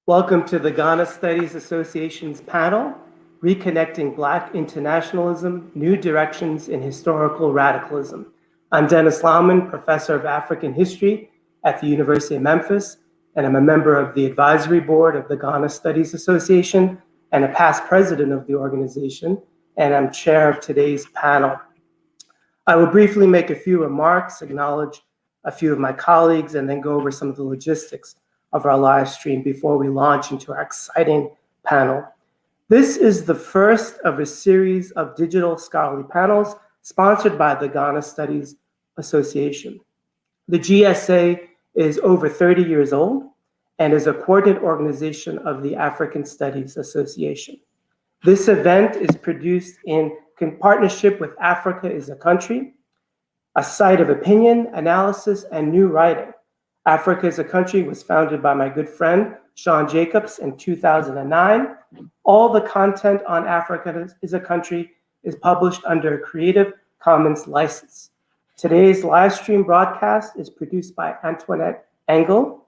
Welcome to the Ghana Studies Association's panel, Reconnecting Black Internationalism, New Directions in Historical Radicalism. I'm Dennis Lauman, Professor of African History at the University of Memphis, and I'm a member of the advisory board of the Ghana Studies Association and a past president of the organization, and I'm chair of today's panel. I will briefly make a few remarks, acknowledge a few of my colleagues, and then go over some of the logistics of our live stream before we launch into our exciting panel. This is the first of a series of digital scholarly panels sponsored by the Ghana Studies Association. The GSA is over 30 years old and is a coordinate organization of the African Studies Association. This event is produced in partnership with Africa is a Country, a site of opinion, analysis, and new writing. Africa is a Country was founded by my good friend, Sean Jacobs, in 2009. All the content on Africa is a Country is published under a Creative Commons license. Today's live stream broadcast is produced by Antoinette Engel.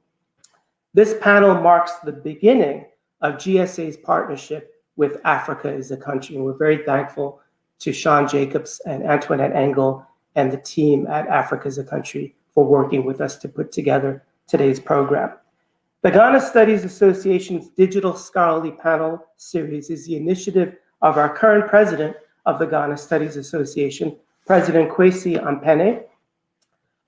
This panel marks the beginning of GSA's partnership with Africa is a Country, and we're very thankful to Sean Jacobs and Antoinette Engel and the team at Africa is a Country for working with us to put together today's program. The Ghana Studies Association's Digital Scholarly Panel Series is the initiative of our current president of the Ghana Studies Association, President Kwesi Penney.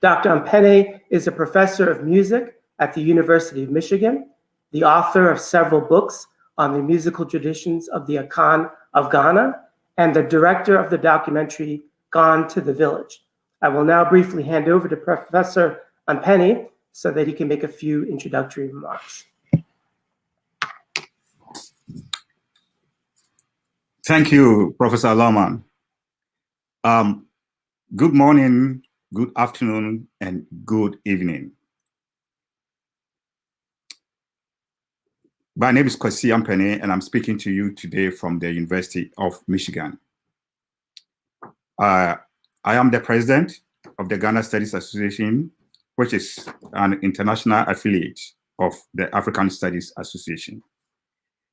Dr. Penney is a professor of music at the University of Michigan, the author of several books on the musical traditions of the Akan of Ghana, and the director of the documentary Gone to the Village. I will now briefly hand over to Professor Penney so that he can make a few introductory remarks. Thank you, Professor Lauman. Good morning, good afternoon, and good evening. My name is Kwesi Penney, and I'm speaking to you today from the University of Michigan. I am the president of the Ghana Studies Association, which is an international affiliate of the African Studies Association.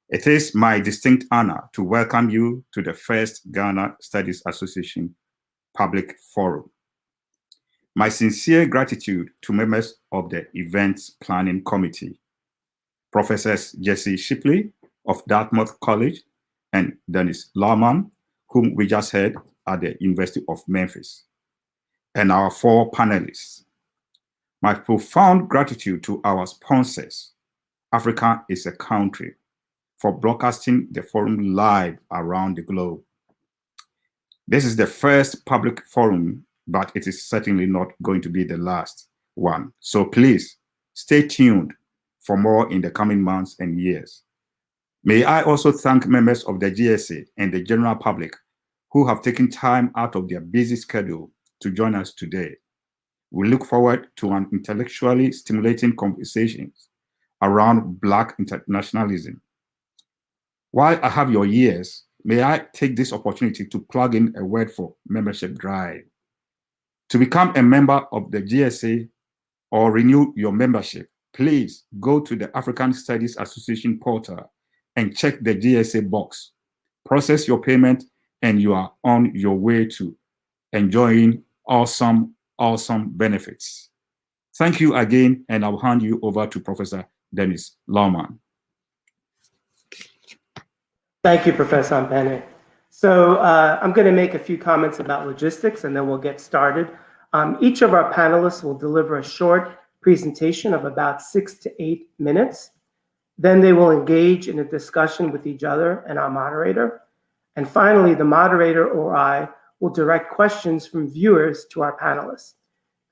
It is my distinct honor to welcome you to the first Ghana Studies Association Public Forum. My sincere gratitude to members of the Events Planning Committee, Professors Jesse Shipley of Dartmouth College and Dennis Lauman, whom we just heard at the University of Memphis, and our four panelists. My profound gratitude to our sponsors, Africa is a Country, for broadcasting the forum live around the globe. This is the first public forum, but it is certainly not going to be the last one. So please stay tuned for more in the coming months and years. May I also thank members of the GSA and the general public who have taken time out of their busy schedule to join us today. We look forward to an intellectually stimulating conversations around Black internationalism. While I have your ears, may I take this opportunity to plug in a word for membership drive. To become a member of the GSA or renew your membership, please go to the African Studies Association portal and check the GSA box. Process your payment and you are on your way to enjoying awesome benefits. Thank you again, and I'll hand you over to Professor Dennis Lauman. Thank you, Professor Penney. So I'm going to make a few comments about logistics, and then we'll get started. Each of our panelists will deliver a short presentation of about 6 to 8 minutes. Then they will engage in a discussion with each other and our moderator. And finally, the moderator or I will direct questions from viewers to our panelists.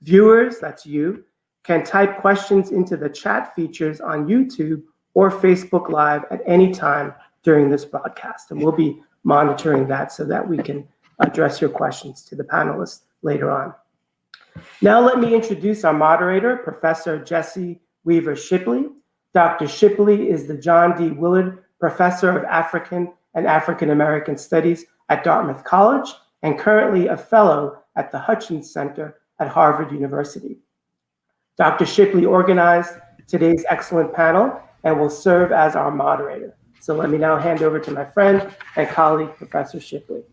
Viewers, that's you, can type questions into the chat features on YouTube or Facebook Live at any time during this broadcast. And we'll be monitoring that so that we can address your questions to the panelists later on. Now let me introduce our moderator, Professor Jesse Weaver Shipley. Dr. Shipley is the John D. Willard Professor of African and African American Studies at Dartmouth College and currently a fellow at the Hutchins Center at Harvard University. Dr. Shipley organized today's excellent panel and will serve as our moderator. So let me now hand over to my friend and colleague, Professor Shipley.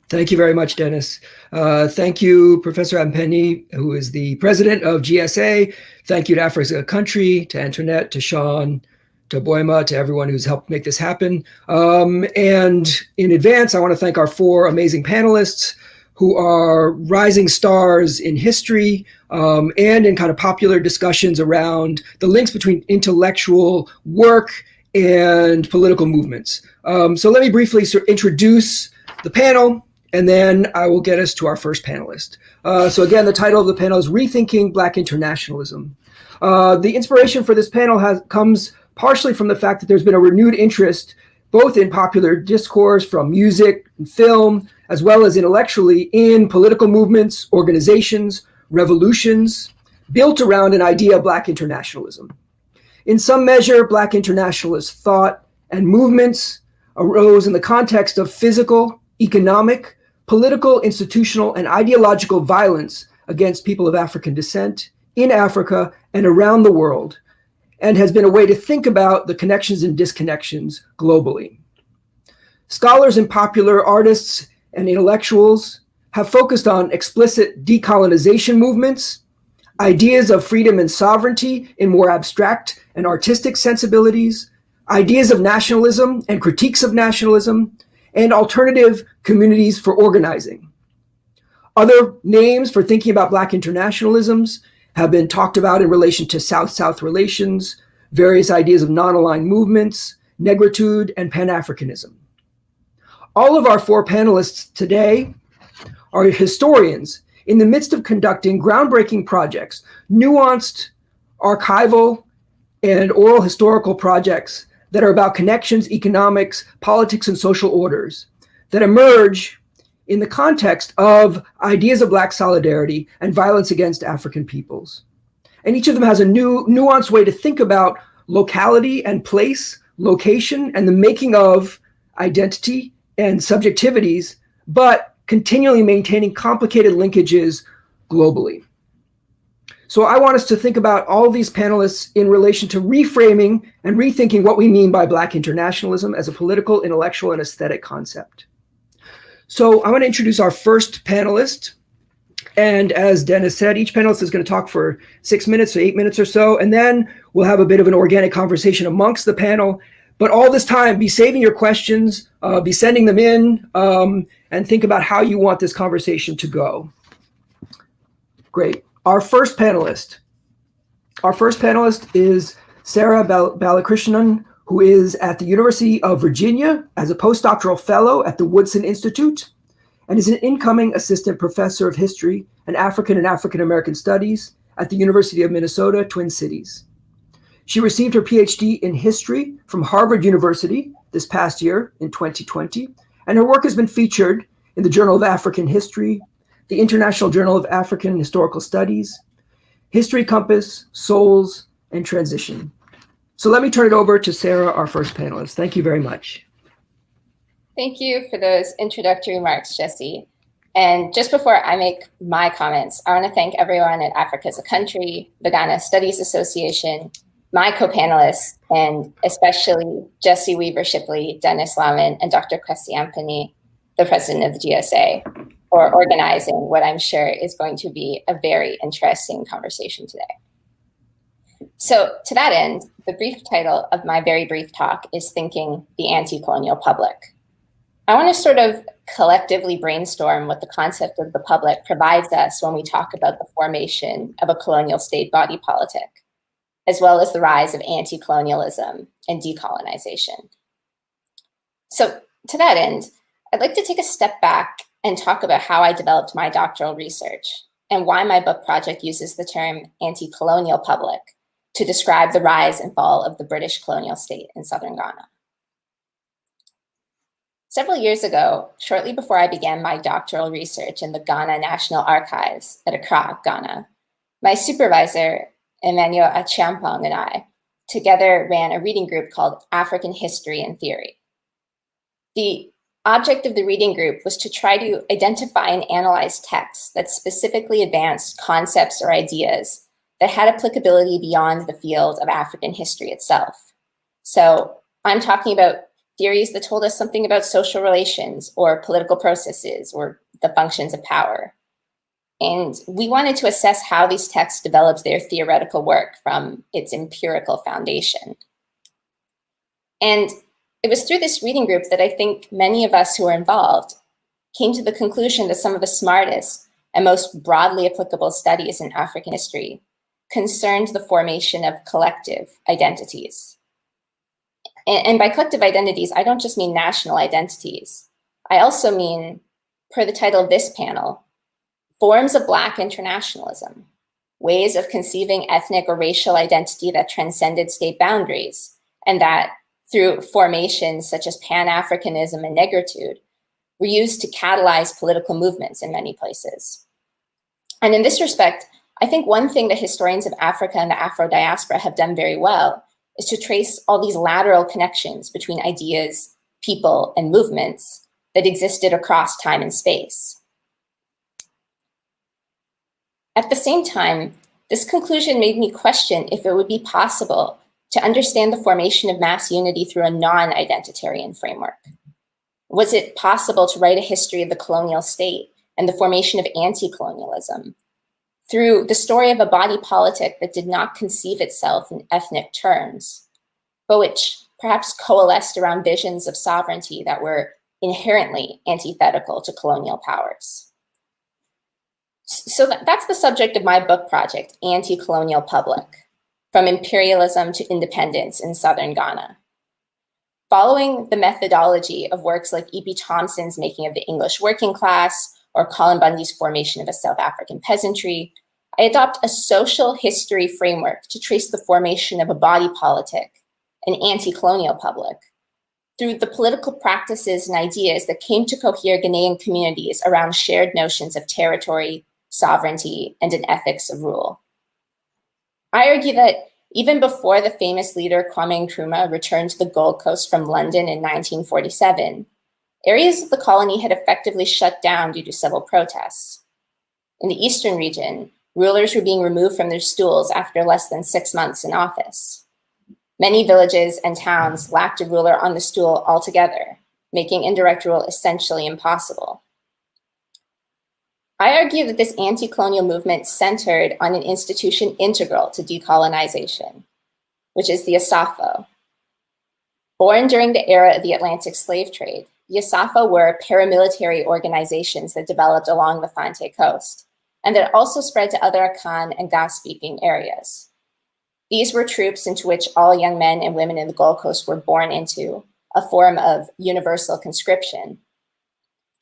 Thank you very much, Dennis. Thank you, Professor Penney, who is the president of GSA. Thank you to Africa Country, to Antoinette, to Sean, to Boima, to everyone who's helped make this happen. And in advance, I want to thank our 4 amazing panelists who are rising stars in history and in kind of popular discussions around the links between intellectual work and political movements. So let me briefly introduce the panel, and then I will get us to our first panelist. So again, the title of the panel is Rethinking Black Internationalism. The inspiration for this panel comes partially from the fact that there's been a renewed interest both in popular discourse from music and film, as well as intellectually in political movements, organizations, revolutions, built around an idea of Black internationalism. In some measure, Black internationalist thought and movements arose in the context of physical, economic, political, institutional, and ideological violence against people of African descent in Africa and around the world, and has been a way to think about the connections and disconnections globally. Scholars and popular artists and intellectuals have focused on explicit decolonization movements, ideas of freedom and sovereignty in more abstract and artistic sensibilities, ideas of nationalism and critiques of nationalism, and alternative communities for organizing. Other names for thinking about Black internationalisms have been talked about in relation to South-South relations, various ideas of non-aligned movements, negritude, and Pan-Africanism. All of our 4 panelists today are historians in the midst of conducting groundbreaking projects, nuanced archival and oral historical projects that are about connections, economics, politics, and social orders that emerge in the context of ideas of Black solidarity and violence against African peoples. And each of them has a new nuanced way to think about locality and place, location, and the making of identity and subjectivities, but continually maintaining complicated linkages globally. So I want us to think about all these panelists in relation to reframing and rethinking what we mean by Black internationalism as a political, intellectual, and aesthetic concept. So I want to introduce our first panelist. And as Dennis said, each panelist is going to talk for 6 minutes or 8 minutes or so, and then we'll have a bit of an organic conversation amongst the panel. But all this time, be saving your questions, be sending them in, and think about how you want this conversation to go. Great. Our first panelist is Sarah Balakrishnan, who is at the University of Virginia as a postdoctoral fellow at the Woodson Institute, and is an incoming assistant professor of history and African American studies at the University of Minnesota, Twin Cities. She received her PhD in history from Harvard University this past year in 2020, and her work has been featured in the Journal of African History, the International Journal of African Historical Studies, History Compass, Souls, and Transition. So let me turn it over to Sarah, our first panelist. Thank you very much. Thank you for those introductory remarks, Jesse. And just before I make my comments, I want to thank everyone at Africa as a Country, the Ghana Studies Association, my co-panelists, and especially Jesse Weaver Shipley, Dennis Lauman, and Dr. Kwesi Ampany, the president of the GSA, for organizing what I'm sure is going to be a very interesting conversation today. So to that end, the brief title of my very brief talk is Thinking the Anti-Colonial Public. I want to sort of collectively brainstorm what the concept of the public provides us when we talk about the formation of a colonial state body politic, as well as the rise of anti-colonialism and decolonization. So to that end, I'd like to take a step back and talk about how I developed my doctoral research and why my book project uses the term anti-colonial public to describe the rise and fall of the British colonial state in southern Ghana. Several years ago, shortly before I began my doctoral research in the Ghana National Archives at Accra, Ghana, my supervisor, Emmanuel Achiampong, and I together ran a reading group called African History and Theory. The object of the reading group was to try to identify and analyze texts that specifically advanced concepts or ideas that had applicability beyond the field of African history itself. So I'm talking about theories that told us something about social relations or political processes or the functions of power. And we wanted to assess how these texts developed their theoretical work from its empirical foundation. And it was through this reading group that I think many of us who were involved came to the conclusion that some of the smartest and most broadly applicable studies in African history concerned the formation of collective identities. And by collective identities, I don't just mean national identities. I also mean, per the title of this panel, forms of Black internationalism, ways of conceiving ethnic or racial identity that transcended state boundaries, and that through formations such as Pan-Africanism and negritude, were used to catalyze political movements in many places. And in this respect, I think one thing that historians of Africa and the Afro diaspora have done very well is to trace all these lateral connections between ideas, people, and movements that existed across time and space. At the same time, this conclusion made me question if it would be possible to understand the formation of mass unity through a non-identitarian framework. Was it possible to write a history of the colonial state and the formation of anti-colonialism through the story of a body politic that did not conceive itself in ethnic terms, but which perhaps coalesced around visions of sovereignty that were inherently antithetical to colonial powers? So that's the subject of my book project, AntiColonial Public, From Imperialism to Independence in Southern Ghana. Following the methodology of works like E.P. Thompson's Making of the English Working Class or Colin Bundy's Formation of a South African Peasantry, I adopt a social history framework to trace the formation of a body politic, an anti-colonial public, through the political practices and ideas that came to cohere Ghanaian communities around shared notions of territory, sovereignty, and an ethics of rule. I argue that even before the famous leader Kwame Nkrumah returned to the Gold Coast from London in 1947, areas of the colony had effectively shut down due to civil protests. In the eastern region, rulers were being removed from their stools after less than 6 months in office. Many villages and towns lacked a ruler on the stool altogether, making indirect rule essentially impossible. I argue that this anti-colonial movement centered on an institution integral to decolonization, which is the ASAFO. Born during the era of the Atlantic slave trade, the ASAFO were paramilitary organizations that developed along the Fante coast, and that also spread to other Akan and Ga-speaking areas. These were troops into which all young men and women in the Gold Coast were born into, a form of universal conscription.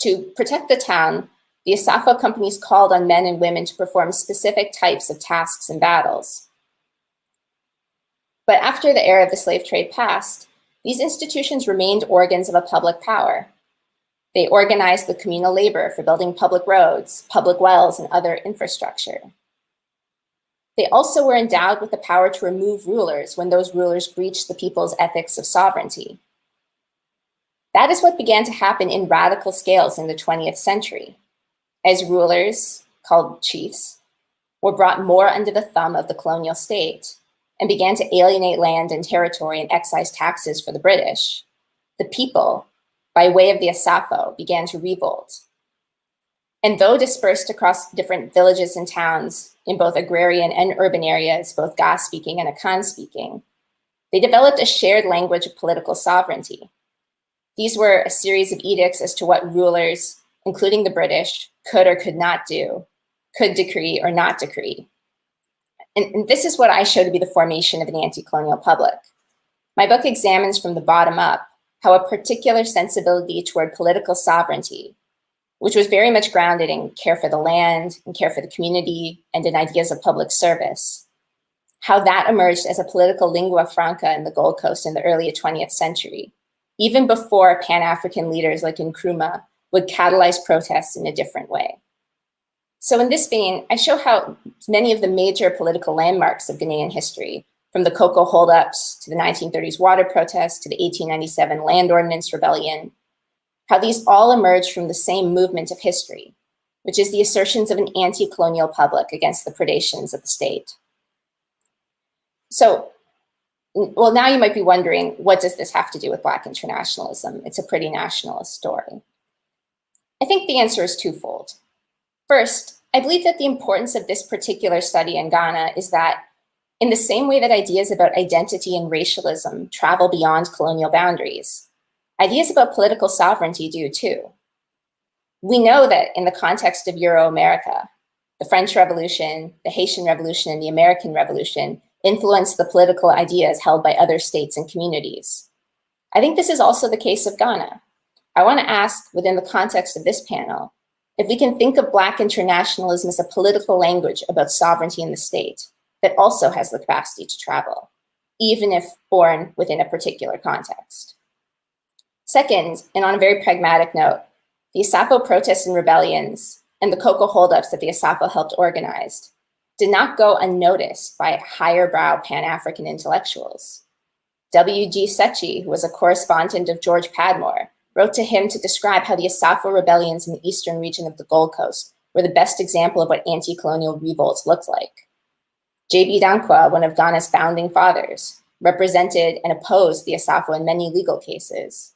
To protect the town, the ASAFO companies called on men and women to perform specific types of tasks and battles. But after the era of the slave trade passed, these institutions remained organs of a public power. They organized the communal labor for building public roads, public wells, and other infrastructure. They also were endowed with the power to remove rulers when those rulers breached the people's ethics of sovereignty. That is what began to happen in radical scales in the 20th century, as rulers, called chiefs, were brought more under the thumb of the colonial state and began to alienate land and territory and excise taxes for the British. The people, by way of the ASAFO, began to revolt. And though dispersed across different villages and towns in both agrarian and urban areas, both Ga-speaking and Akan-speaking, they developed a shared language of political sovereignty. These were a series of edicts as to what rulers, including the British, could or could not do, could decree or not decree. And this is what I show to be the formation of an anti-colonial public. My book examines from the bottom up how a particular sensibility toward political sovereignty, which was very much grounded in care for the land and care for the community and in ideas of public service, how that emerged as a political lingua franca in the Gold Coast in the early 20th century, even before Pan-African leaders like Nkrumah would catalyze protests in a different way. So in this vein, I show how many of the major political landmarks of Ghanaian history, from the cocoa holdups to the 1930s water protests to the 1897 land ordinance rebellion, how these all emerged from the same movement of history, which is the assertions of an anti-colonial public against the predations of the state. So, well, now you might be wondering, what does this have to do with Black internationalism? It's a pretty nationalist story. I think the answer is twofold. First, I believe that the importance of this particular study in Ghana is that in the same way that ideas about identity and racialism travel beyond colonial boundaries, ideas about political sovereignty do too. We know that in the context of Euro-America, the French Revolution, the Haitian Revolution, and the American Revolution influenced the political ideas held by other states and communities. I think this is also the case of Ghana. I want to ask, within the context of this panel, if we can think of Black internationalism as a political language about sovereignty in the state that also has the capacity to travel, even if born within a particular context. Second, and on a very pragmatic note, the Asafo protests and rebellions and the cocoa holdups that the Asafo helped organize did not go unnoticed by higher brow Pan-African intellectuals. W.G. Sechi, who was a correspondent of George Padmore, wrote to him to describe how the Asafo rebellions in the eastern region of the Gold Coast were the best example of what anti-colonial revolts looked like. J.B. Dankwa, one of Ghana's founding fathers, represented and opposed the Asafo in many legal cases.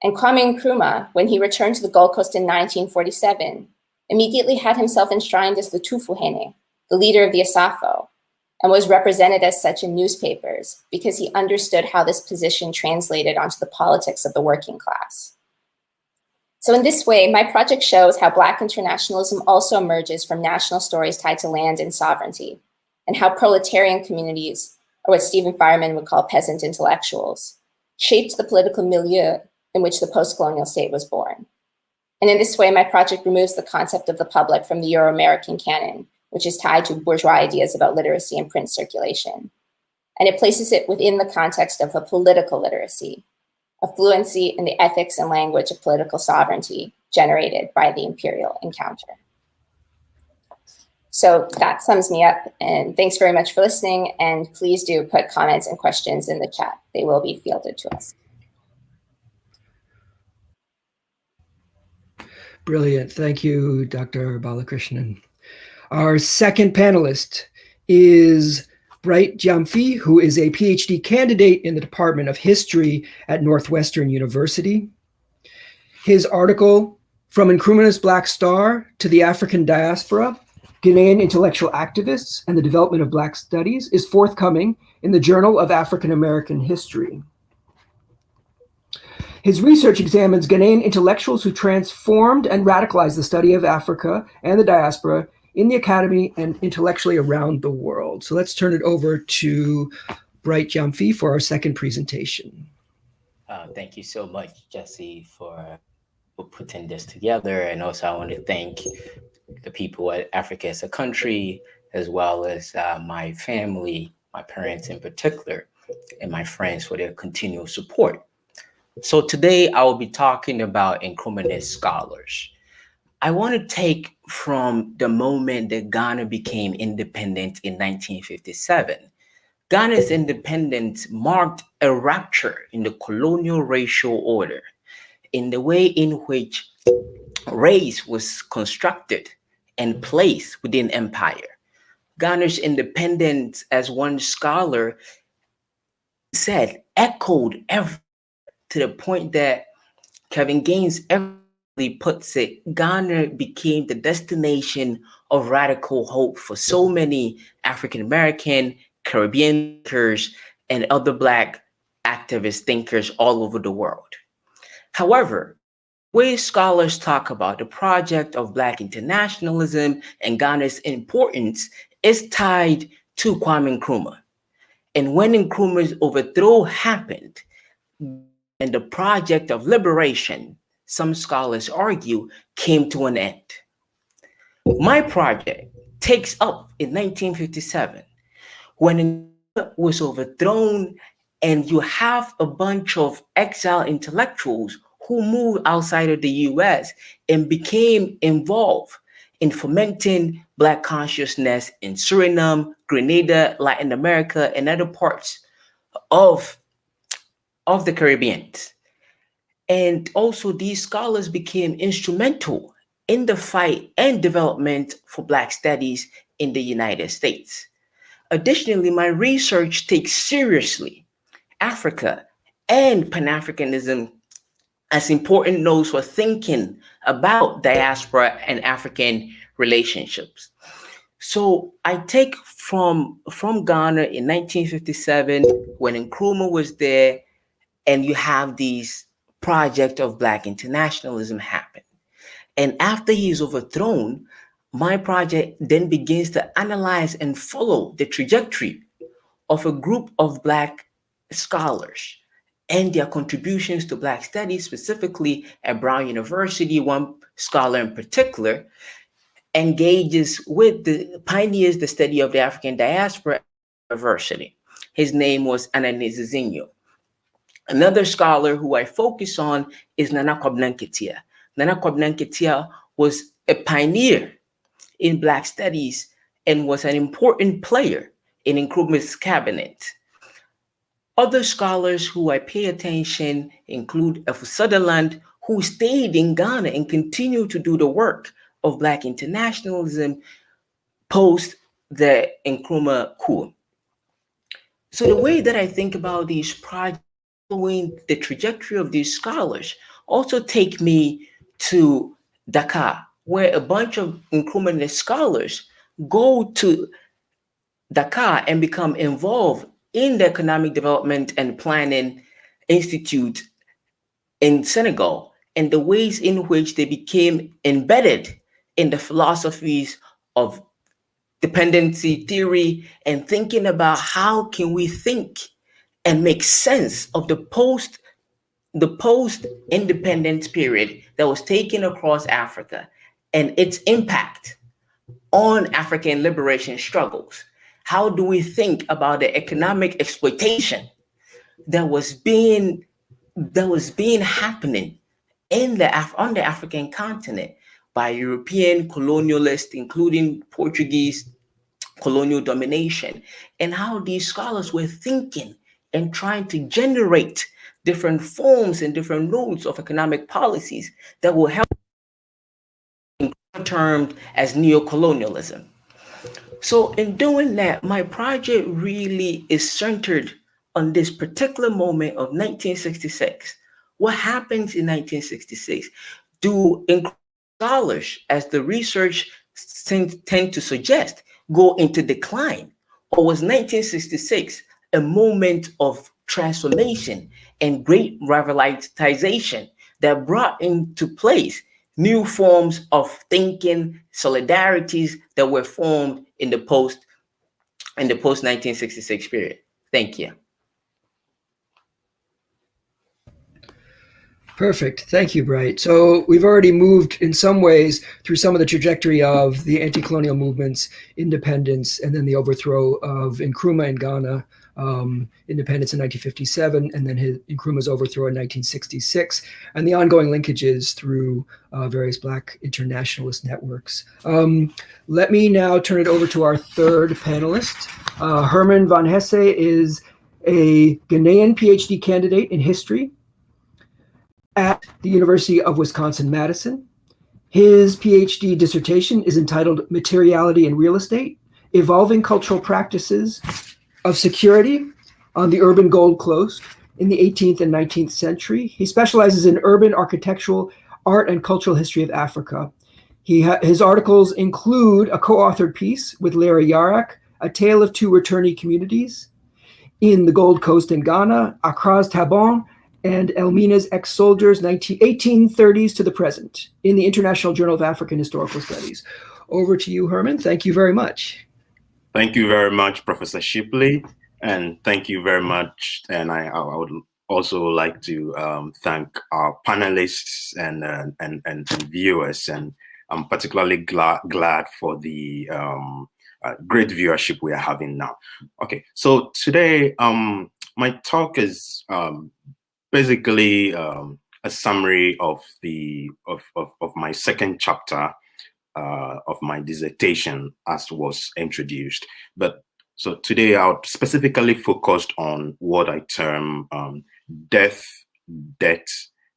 And Kwame Nkrumah, when he returned to the Gold Coast in 1947, immediately had himself enshrined as the Tufuhene, the leader of the Asafo, and was represented as such in newspapers because he understood how this position translated onto the politics of the working class. So in this way, my project shows how Black internationalism also emerges from national stories tied to land and sovereignty, and how proletarian communities, or what Stephen Fireman would call peasant intellectuals, shaped the political milieu in which the post-colonial state was born. And in this way, my project removes the concept of the public from the Euro-American canon, which is tied to bourgeois ideas about literacy and print circulation. And it places it within the context of a political literacy, a fluency in the ethics and language of political sovereignty generated by the imperial encounter. So that sums me up, and thanks very much for listening, and please do put comments and questions in the chat. They will be fielded to us. Brilliant. Thank you, Dr. Balakrishnan. Our second panelist is Bright Jumpy, who is a PhD candidate in the Department of History at Northwestern University. His article, From Nkrumah's Black Star to the African Diaspora, Ghanaian Intellectual Activists and the Development of Black Studies, is forthcoming in the Journal of African American History. His research examines Ghanaian intellectuals who transformed and radicalized the study of Africa and the diaspora in the academy and intellectually around the world. So let's turn it over to Bright Jumpy for our second presentation. Thank you so much, Jesse, for putting this together. And also I want to thank the people at Africa as a Country, as well as my family, my parents in particular, and my friends for their continual support. So today I will be talking about Nkrumahist scholars. I want to take from the moment that Ghana became independent in 1957. Ghana's independence marked a rupture in the colonial racial order, in the way in which race was constructed and placed within empire. Ghana's independence, as one scholar said, echoed to the point that Kevin Gaines puts it, Ghana became the destination of radical hope for so many African-American, Caribbean thinkers, and other Black activist thinkers all over the world. However, when scholars talk about the project of Black internationalism and Ghana's importance is tied to Kwame Nkrumah. And when Nkrumah's overthrow happened, and the project of liberation, some scholars argue, came to an end. My project takes up in 1957, when Nkrumah was overthrown and you have a bunch of exiled intellectuals who moved outside of the US and became involved in fomenting Black consciousness in Suriname, Grenada, Latin America, and other parts of the Caribbean. And also these scholars became instrumental in the fight and development for Black studies in the United States. Additionally, my research takes seriously Africa and Pan-Africanism as important nodes for thinking about diaspora and African relationships. So I take from Ghana in 1957 when Nkrumah was there, and you have these project of Black internationalism happen. And after he's overthrown, my project then begins to analyze and follow the trajectory of a group of Black scholars and their contributions to Black studies, specifically at Brown University. One scholar in particular engages with pioneers the study of the African diaspora at University. His name was Ananizizinho. Another scholar who I focus on is Nana Kwabena Nketia. Nana Kwabena Nketia was a pioneer in Black studies and was an important player in Nkrumah's cabinet. Other scholars who I pay attention include F. Sutherland, who stayed in Ghana and continued to do the work of Black internationalism post the Nkrumah coup. So the way that I think about these projects, following the trajectory of these scholars, also take me to Dakar, where a bunch of Nkrumah scholars go to Dakar and become involved in the Economic Development and Planning Institute in Senegal, and the ways in which they became embedded in the philosophies of dependency theory and thinking about how can we think and make sense of the post-independence period that was taken across Africa and its impact on African liberation struggles. How do we think about the economic exploitation that was being happening on the African continent by European colonialists, including Portuguese colonial domination, and how these scholars were thinking and trying to generate different forms and different nodes of economic policies that will help, termed as neocolonialism. So in doing that, my project really is centered on this particular moment of 1966. What happens in 1966? Do scholars, as the research tend to suggest, go into decline? Or was 1966 a moment of transformation and great revitalization that brought into place new forms of thinking, solidarities that were formed in the post 1966 period? Thank you. Perfect. Thank you, Bright. So we've already moved in some ways through some of the trajectory of the anti-colonial movements, independence, and then the overthrow of Nkrumah in Ghana, independence in 1957, and then Nkrumah's overthrow in 1966, and the ongoing linkages through various Black internationalist networks. Let me now turn it over to our third panelist. Hermann von Jesse is a Ghanaian PhD candidate in history at the University of Wisconsin-Madison. His PhD dissertation is entitled Materiality in Real Estate, Evolving Cultural Practices of Security on the Urban Gold Coast in the 18th and 19th century. He specializes in urban architectural, art, and cultural history of Africa. His articles include a co-authored piece with Larry Yarak, A Tale of Two Returnee Communities in the Gold Coast in Ghana, Accra's Tabon, and Elmina's Ex-Soldiers, 1830s to the Present, in the International Journal of African Historical Studies. Over to you, Herman. Thank you very much. Thank you very much, Professor Shipley, and thank you very much. And I would also like to thank our panelists and viewers, and I'm particularly glad for the great viewership we are having now. Okay, so today my talk is basically a summary of my second chapter of my dissertation, as was introduced. But so today I'll specifically focus on what I term death, debt,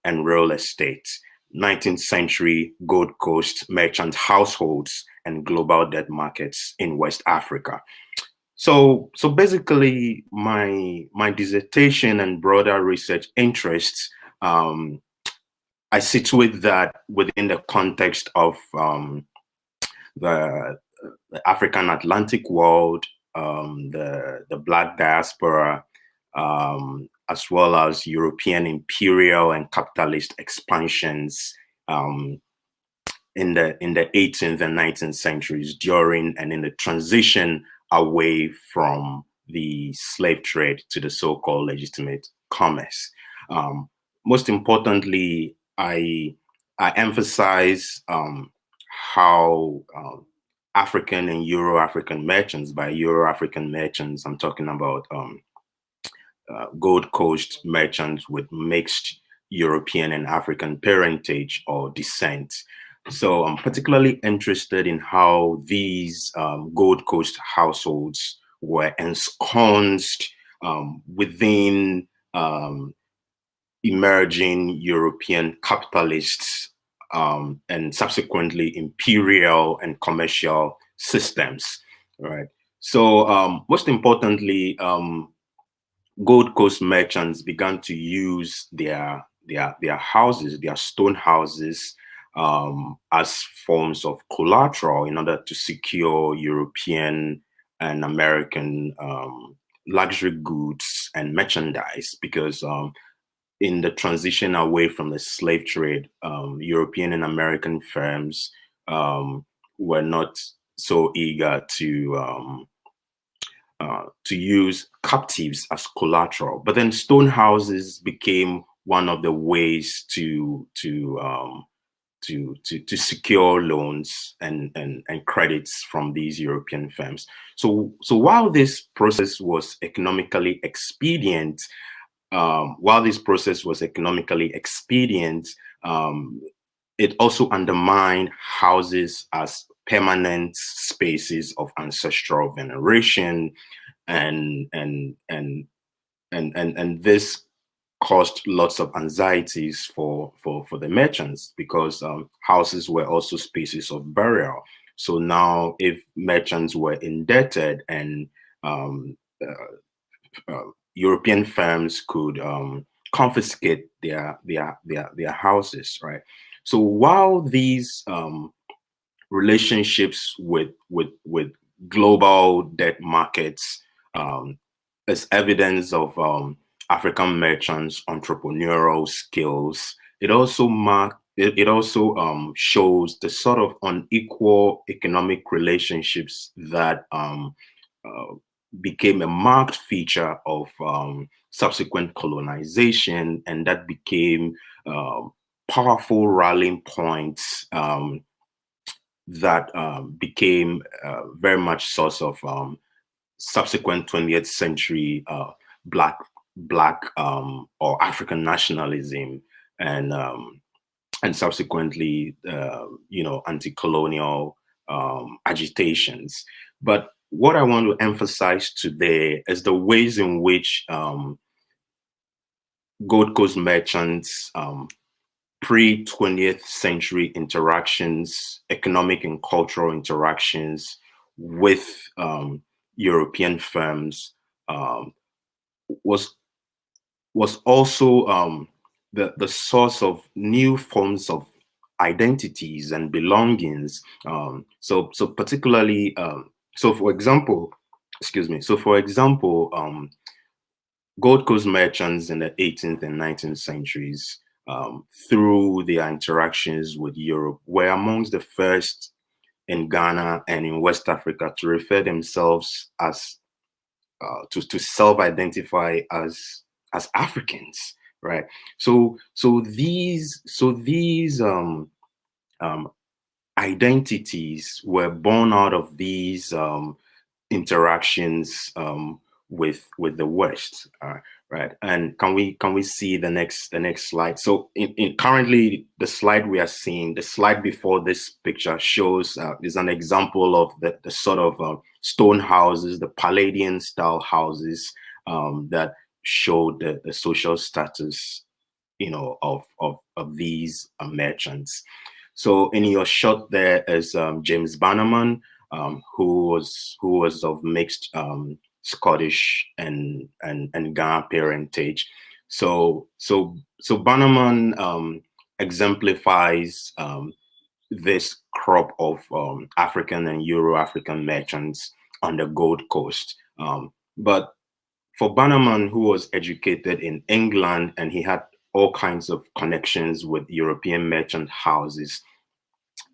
and real estate, 19th century Gold Coast merchant households and global debt markets in West Africa. So basically, my dissertation and broader research interests, I situate that within the context of the African Atlantic world, the Black diaspora, as well as European imperial and capitalist expansions in the 18th and 19th centuries, during and in the transition away from the slave trade to the so-called legitimate commerce. Most importantly, I emphasize how African and Euro-African merchants, by Euro-African merchants, I'm talking about Gold Coast merchants with mixed European and African parentage or descent. So I'm particularly interested in how these Gold Coast households were ensconced within emerging European capitalists and subsequently imperial and commercial systems, right? So most importantly, Gold Coast merchants began to use their houses, their stone houses, as forms of collateral in order to secure European and American luxury goods and merchandise, because in the transition away from the slave trade, European and American firms were not so eager to use captives as collateral. But then stone houses became one of the ways to secure loans and credits from these European firms. So while this process was economically expedient, it also undermined houses as permanent spaces of ancestral veneration, and this caused lots of anxieties for the merchants, because houses were also spaces of burial. So now, if merchants were indebted and European firms could confiscate their houses, right? So while these relationships with global debt markets as evidence of African merchants' entrepreneurial skills, it also shows the sort of unequal economic relationships that became a marked feature of subsequent colonization, and that became powerful rallying points that became very much source of subsequent 20th century black or African nationalism, and subsequently anti-colonial agitations. But what I want to emphasize today is the ways in which Gold Coast merchants pre-20th century interactions, economic and cultural interactions with European firms was also the source of new forms of identities and belongings. So particularly, for example, Gold Coast merchants in the 18th and 19th centuries, through their interactions with Europe, were amongst the first in Ghana and in West Africa to refer themselves as to self-identify as Africans, right? So these identities were born out of these interactions with the West, right? And can we see the next slide? So in currently the slide we are seeing, the slide before this picture shows is an example of the sort of stone houses, the Palladian style houses that show the social status, of these merchants. So in your shot there is James Bannerman, who was of mixed Scottish and Ghana parentage. So Bannerman exemplifies this crop of African and Euro-African merchants on the Gold Coast. But for Bannerman, who was educated in England and he had all kinds of connections with European merchant houses,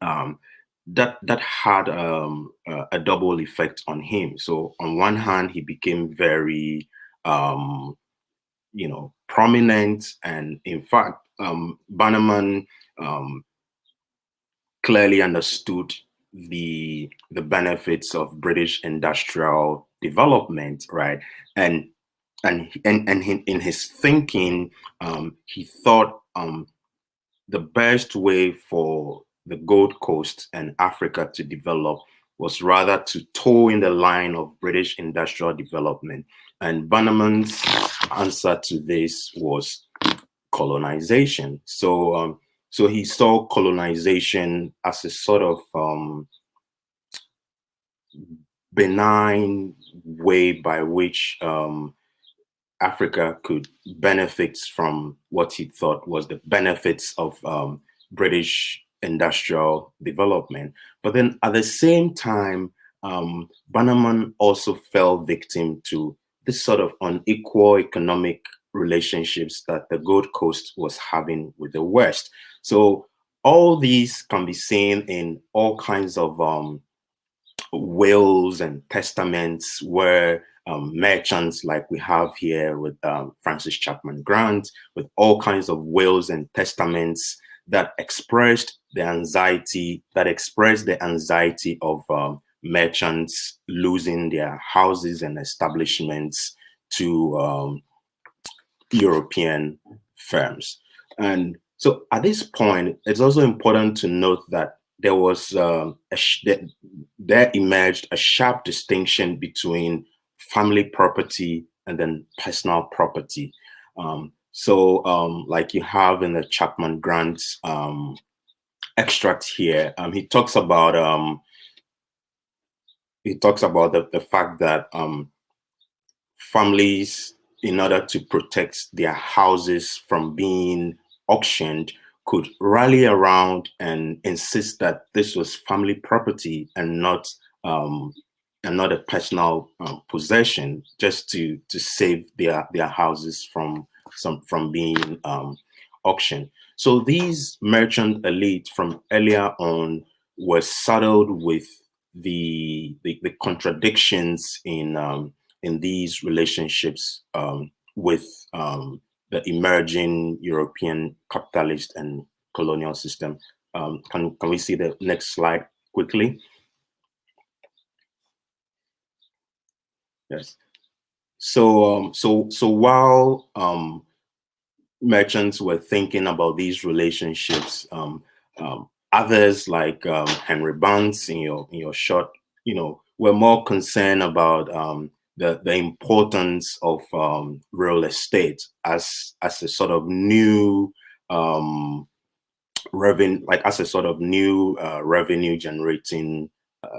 that had a double effect on him. So on one hand, he became very, prominent, and in fact, Bannerman clearly understood the benefits of British industrial development, right? And in his thinking, he thought the best way for the Gold Coast and Africa to develop was rather to toe in the line of British industrial development. And Bannerman's answer to this was colonization. So he saw colonization as a sort of benign way by which Africa could benefit from what he thought was the benefits of British industrial development. But then at the same time, Bannerman also fell victim to this sort of unequal economic relationships that the Gold Coast was having with the West. So all these can be seen in all kinds of wills and testaments where merchants, like we have here with Francis Chapman Grant, with all kinds of wills and testaments that expressed the anxiety of merchants losing their houses and establishments to European firms. And so at this point, it's also important to note that there was there emerged a sharp distinction between family property and then personal property. Like you have in the Chapman Grant extract here, he talks about the fact that families, in order to protect their houses from being auctioned, could rally around and insist that this was family property and not a personal possession, just to save their houses from being auctioned. So these merchant elite from earlier on were saddled with the contradictions in these relationships with the emerging European capitalist and colonial system. Can we see the next slide quickly? Yes. So while merchants were thinking about these relationships, others like Henry Barnes in your short, were more concerned about the importance of real estate as a sort of new revenue, revenue generating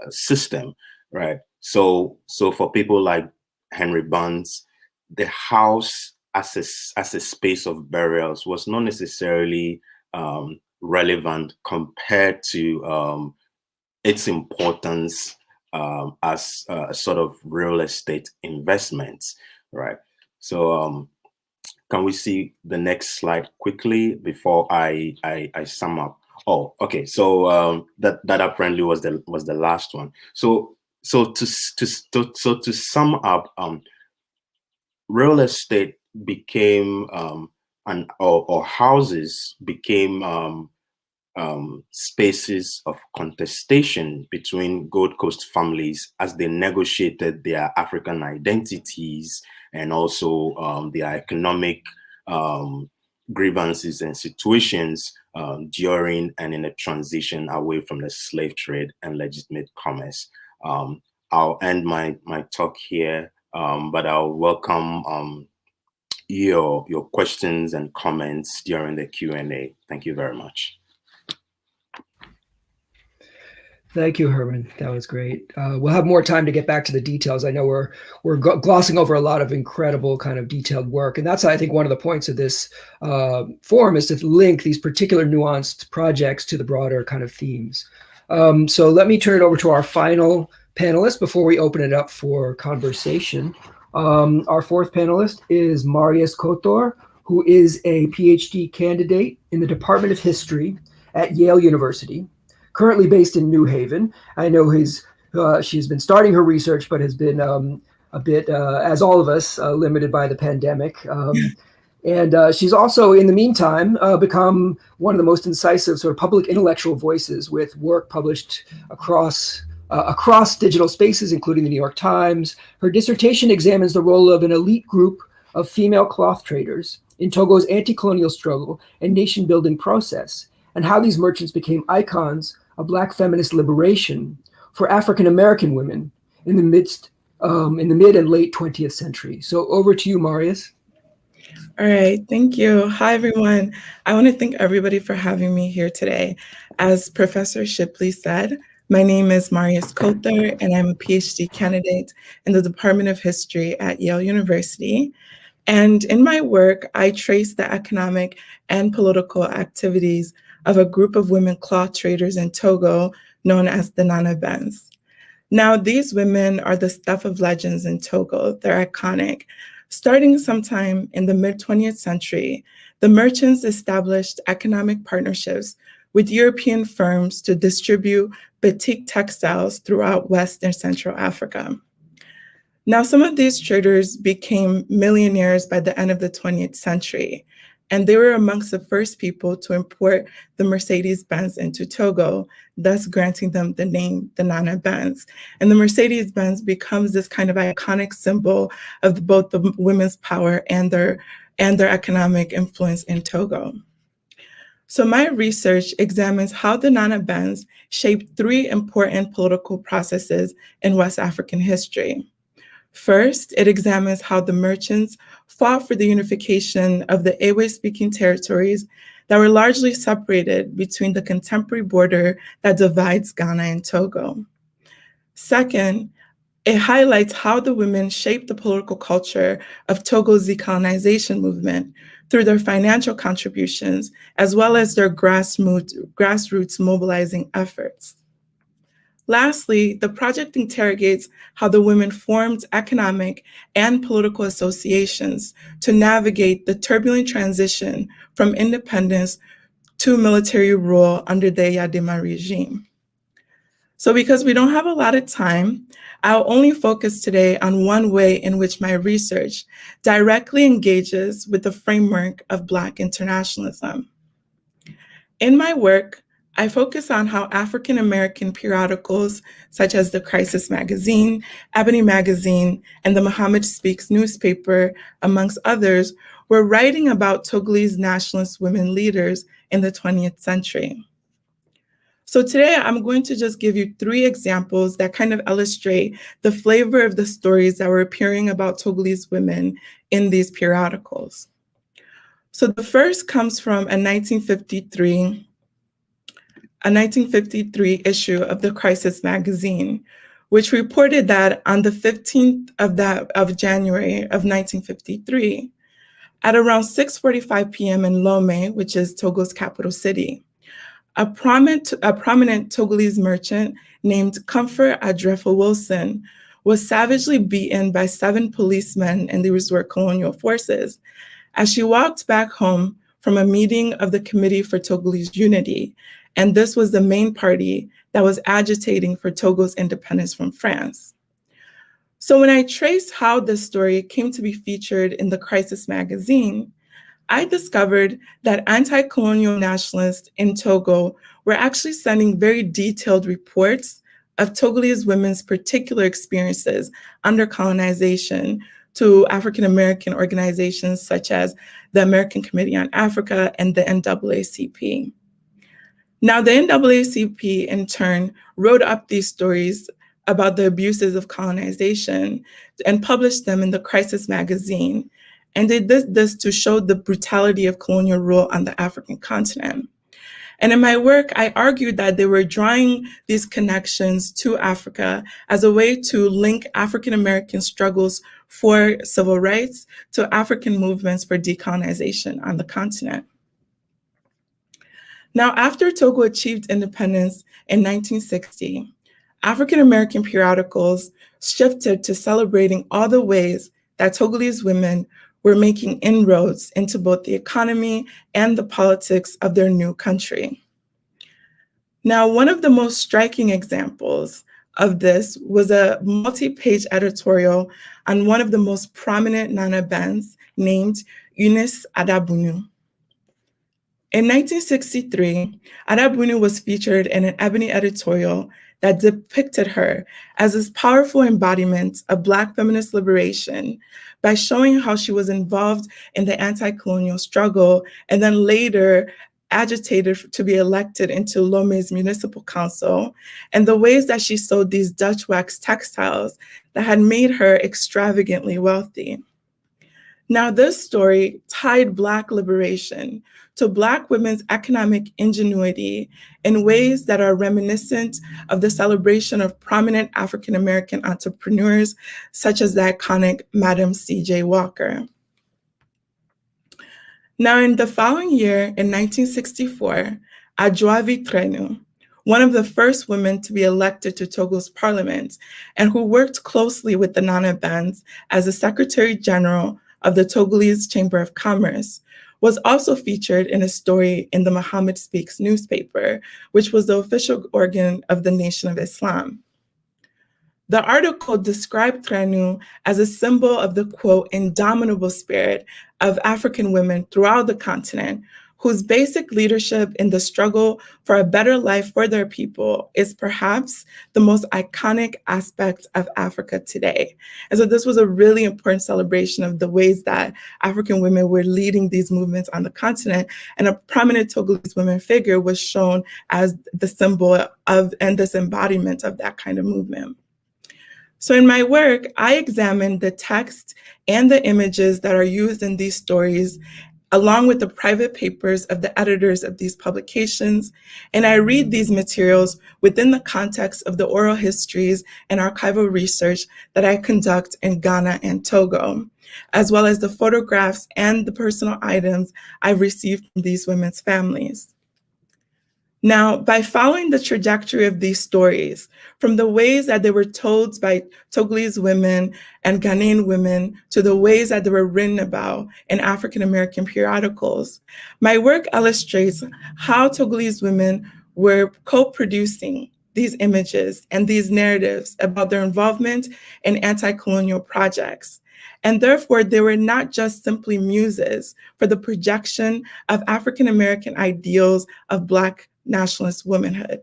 system, right? So for people like Henry Barnes, the house as a space of burials was not necessarily relevant compared to its importance as a sort of real estate investments, right? So can we see the next slide quickly before I sum up? Oh, okay. So that apparently was the last one. So to sum up, real estate became or houses became spaces of contestation between Gold Coast families as they negotiated their African identities and also their economic grievances and situations during and in a transition away from the slave trade and legitimate commerce. I'll end my talk here, but I'll welcome your questions and comments during the Q&A. Thank you very much. Thank you, Herman. That was great. We'll have more time to get back to the details. I know we're glossing over a lot of incredible kind of detailed work, and that's, I think, one of the points of this forum is to link these particular nuanced projects to the broader kind of themes. So let me turn it over to our final panelist before we open it up for conversation. Our fourth panelist is Marius Kothor, who is a PhD candidate in the Department of History at Yale University, currently based in New Haven. I know she's been starting her research, but has been a bit, as all of us, limited by the pandemic. And she's also, in the meantime, become one of the most incisive sort of public intellectual voices with work published across digital spaces, including the New York Times. Her dissertation examines the role of an elite group of female cloth traders in Togo's anti-colonial struggle and nation-building process, and how these merchants became icons of Black feminist liberation for African-American women in the mid and late 20th century. So over to you, Marius. All right, thank you. Hi, everyone. I want to thank everybody for having me here today. As Professor Shipley said, my name is Marius Kothor, and I'm a PhD candidate in the Department of History at Yale University. And in my work, I trace the economic and political activities of a group of women cloth traders in Togo known as the Nana Bens. Now, these women are the stuff of legends in Togo. They're iconic. Starting sometime in the mid-20th century, the merchants established economic partnerships with European firms to distribute batik textiles throughout West and Central Africa. Now, some of these traders became millionaires by the end of the 20th century, and they were amongst the first people to import the Mercedes-Benz into Togo, thus granting them the name the Nana Benz. And the Mercedes-Benz becomes this kind of iconic symbol of both the women's power and their economic influence in Togo. So my research examines how the Nana Benz shaped three important political processes in West African history. First, it examines how the merchants fought for the unification of the Ewe-speaking territories that were largely separated between the contemporary border that divides Ghana and Togo. Second, it highlights how the women shaped the political culture of Togo's decolonization movement through their financial contributions, as well as their grassroots mobilizing efforts. Lastly, the project interrogates how the women formed economic and political associations to navigate the turbulent transition from independence to military rule under the Yadima regime. So because we don't have a lot of time, I'll only focus today on one way in which my research directly engages with the framework of Black internationalism. In my work, I focus on how African American periodicals such as the Crisis Magazine, Ebony Magazine, and the Muhammad Speaks newspaper, amongst others, were writing about Togolese nationalist women leaders in the 20th century. So today I'm going to just give you three examples that kind of illustrate the flavor of the stories that were appearing about Togolese women in these periodicals. So the first comes from a 1953 issue of the Crisis Magazine, which reported that on the 15th of January of 1953, at around 6:45 p.m. in Lomé, which is Togo's capital city, a prominent Togolese merchant named Comfort Adreffel Wilson was savagely beaten by 7 policemen, and these were colonial forces, as she walked back home from a meeting of the Committee for Togolese Unity. And this was the main party that was agitating for Togo's independence from France. So when I traced how this story came to be featured in the Crisis Magazine, I discovered that anti-colonial nationalists in Togo were actually sending very detailed reports of Togolese women's particular experiences under colonization to African-American organizations such as the American Committee on Africa and the NAACP. Now, the NAACP, in turn, wrote up these stories about the abuses of colonization and published them in the Crisis Magazine. And they did this to show the brutality of colonial rule on the African continent. And in my work, I argued that they were drawing these connections to Africa as a way to link African-American struggles for civil rights to African movements for decolonization on the continent. Now, after Togo achieved independence in 1960, African-American periodicals shifted to celebrating all the ways that Togolese women were making inroads into both the economy and the politics of their new country. Now, one of the most striking examples of this was a multi-page editorial on one of the most prominent Nana bands named Eunice Adabunu. In 1963, Adabunu was featured in an Ebony editorial that depicted her as this powerful embodiment of Black feminist liberation by showing how she was involved in the anti-colonial struggle and then later agitated to be elected into Lomé's municipal council, and the ways that she sewed these Dutch wax textiles that had made her extravagantly wealthy. Now, this story tied Black liberation to Black women's economic ingenuity in ways that are reminiscent of the celebration of prominent African-American entrepreneurs, such as the iconic Madam C.J. Walker. Now, in the following year, in 1964, Adjoavi Trenu, one of the first women to be elected to Togo's parliament and who worked closely with the Nana bands as the Secretary General of the Togolese Chamber of Commerce, was also featured in a story in the Muhammad Speaks newspaper, which was the official organ of the Nation of Islam. The article described Trenu as a symbol of the, quote, indomitable spirit of African women throughout the continent, whose basic leadership in the struggle for a better life for their people is perhaps the most iconic aspect of Africa today. And so this was a really important celebration of the ways that African women were leading these movements on the continent, and a prominent Togolese women figure was shown as the symbol of and this embodiment of that kind of movement. So in my work, I examined the text and the images that are used in these stories, along with the private papers of the editors of these publications, and I read these materials within the context of the oral histories and archival research that I conduct in Ghana and Togo, as well as the photographs and the personal items I've received from these women's families. Now, by following the trajectory of these stories, from the ways that they were told by Togolese women and Ghanaian women to the ways that they were written about in African-American periodicals, my work illustrates how Togolese women were co-producing these images and these narratives about their involvement in anti-colonial projects. And therefore, they were not just simply muses for the projection of African-American ideals of Black nationalist womanhood.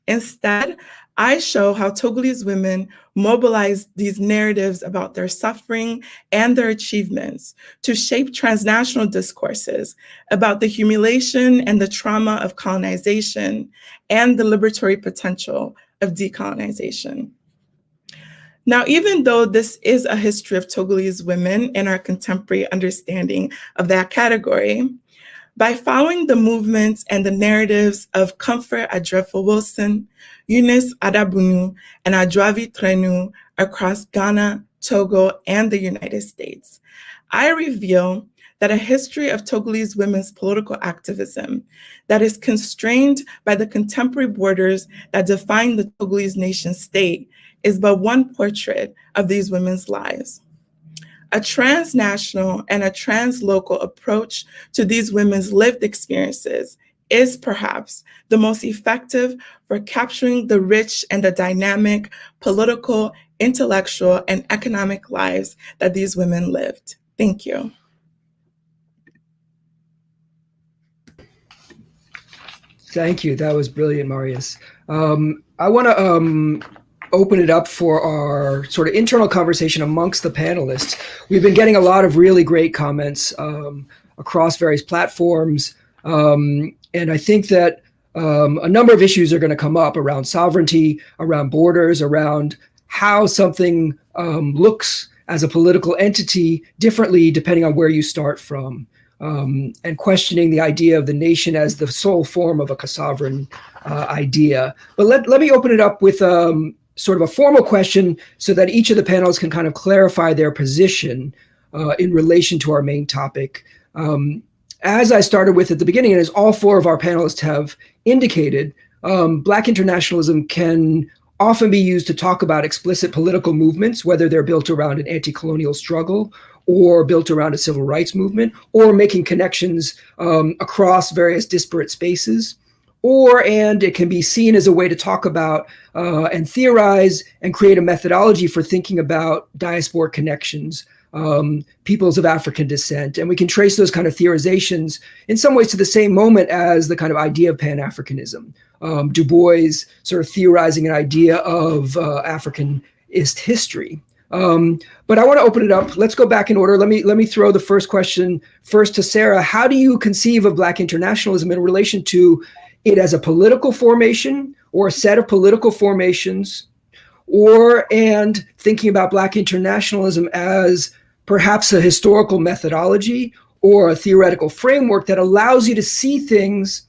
Instead, I show how Togolese women mobilized these narratives about their suffering and their achievements to shape transnational discourses about the humiliation and the trauma of colonization and the liberatory potential of decolonization. Now, even though this is a history of Togolese women in our contemporary understanding of that category, by following the movements and the narratives of Comfort Adjorafo-Wilson, Eunice Adabunu, and Adjoavi Trenu across Ghana, Togo, and the United States, I reveal that a history of Togolese women's political activism that is constrained by the contemporary borders that define the Togolese nation state is but one portrait of these women's lives. A transnational and a translocal approach to these women's lived experiences is perhaps the most effective for capturing the rich and the dynamic political, intellectual, and economic lives that these women lived. Thank you. Thank you. That was brilliant, Marius. I want to open it up for our sort of internal conversation amongst the panelists. We've been getting a lot of really great comments across various platforms. And I think that a number of issues are going to come up around sovereignty, around borders, around how something looks as a political entity differently depending on where you start from. and questioning the idea of the nation as the sole form of a sovereign idea. But let me open it up with sort of a formal question so that each of the panelists can kind of clarify their position in relation to our main topic. As I started with at the beginning, and as all four of our panelists have indicated, Black internationalism can often be used to talk about explicit political movements, whether they're built around an anti-colonial struggle or built around a civil rights movement, or making connections across various disparate spaces. And it can be seen as a way to talk about and theorize and create a methodology for thinking about diasporic connections, peoples of African descent. And we can trace those kind of theorizations in some ways to the same moment as the kind of idea of Pan-Africanism. Du Bois sort of theorizing an idea of Africanist history. But I want to open it up. Let's go back in order. Let me throw the first question first to Sarah. How do you conceive of Black internationalism in relation to it as a political formation or a set of political formations, and thinking about Black internationalism as perhaps a historical methodology or a theoretical framework that allows you to see things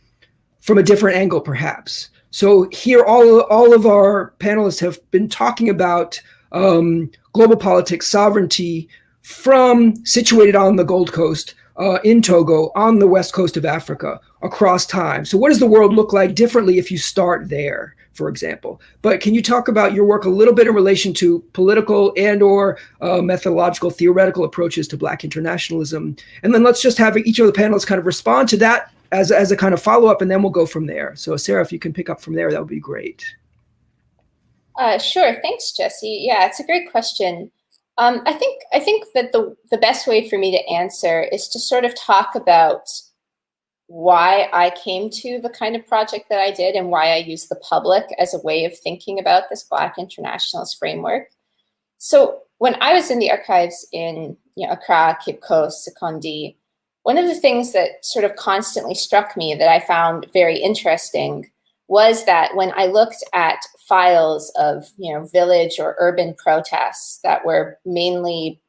from a different angle, perhaps? So here, all of our panelists have been talking about global politics, sovereignty, from situated on the Gold Coast, in Togo, on the west coast of Africa, across time. So what does the world look like differently if you start there, for example? But can you talk about your work a little bit in relation to political and or methodological, theoretical approaches to Black internationalism? And then let's just have each of the panelists kind of respond to that as a kind of follow-up, and then we'll go from there. So Sarah, if you can pick up from there, that would be great. Sure. Thanks, Jesse. Yeah, it's a great question. I think that the best way for me to answer is to sort of talk about why I came to the kind of project that I did and why I use the public as a way of thinking about this Black internationalist framework. So when I was in the archives in Accra, Cape Coast, Sekondi, one of the things that sort of constantly struck me that I found very interesting was that when I looked at files of village or urban protests that were mainly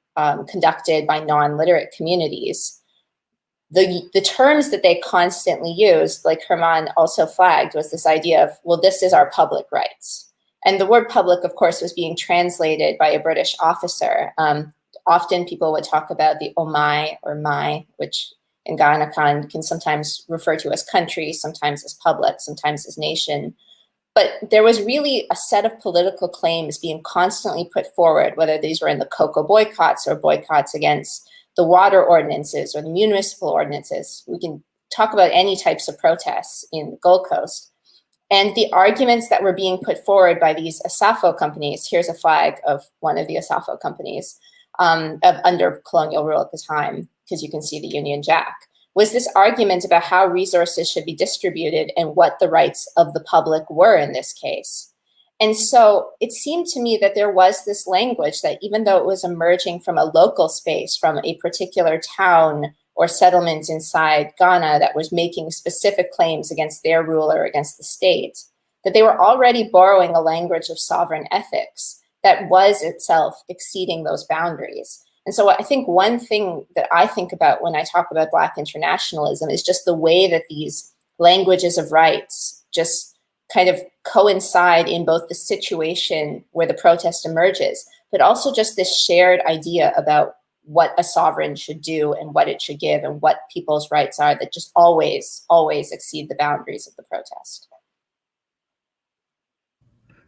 conducted by non-literate communities, the terms that they constantly used, like Hermann also flagged, was this idea of, well, this is our public rights. And the word public, of course, was being translated by a British officer. Often people would talk about the Omai or Mai, which in Ghana can sometimes refer to as country, sometimes as public, sometimes as nation. But there was really a set of political claims being constantly put forward, whether these were in the cocoa boycotts or boycotts against the water ordinances or the municipal ordinances. We can talk about any types of protests in the Gold Coast. And the arguments that were being put forward by these ASAFO companies, here's a flag of one of the ASAFO companies under colonial rule at the time, because you can see the Union Jack, was this argument about how resources should be distributed and what the rights of the public were in this case. And so it seemed to me that there was this language that, even though it was emerging from a local space, from a particular town or settlement inside Ghana that was making specific claims against their ruler, against the state, that they were already borrowing a language of sovereign ethics that was itself exceeding those boundaries. And so I think one thing that I think about when I talk about Black internationalism is just the way that these languages of rights just kind of coincide in both the situation where the protest emerges, but also just this shared idea about what a sovereign should do and what it should give and what people's rights are that just always, always exceed the boundaries of the protest.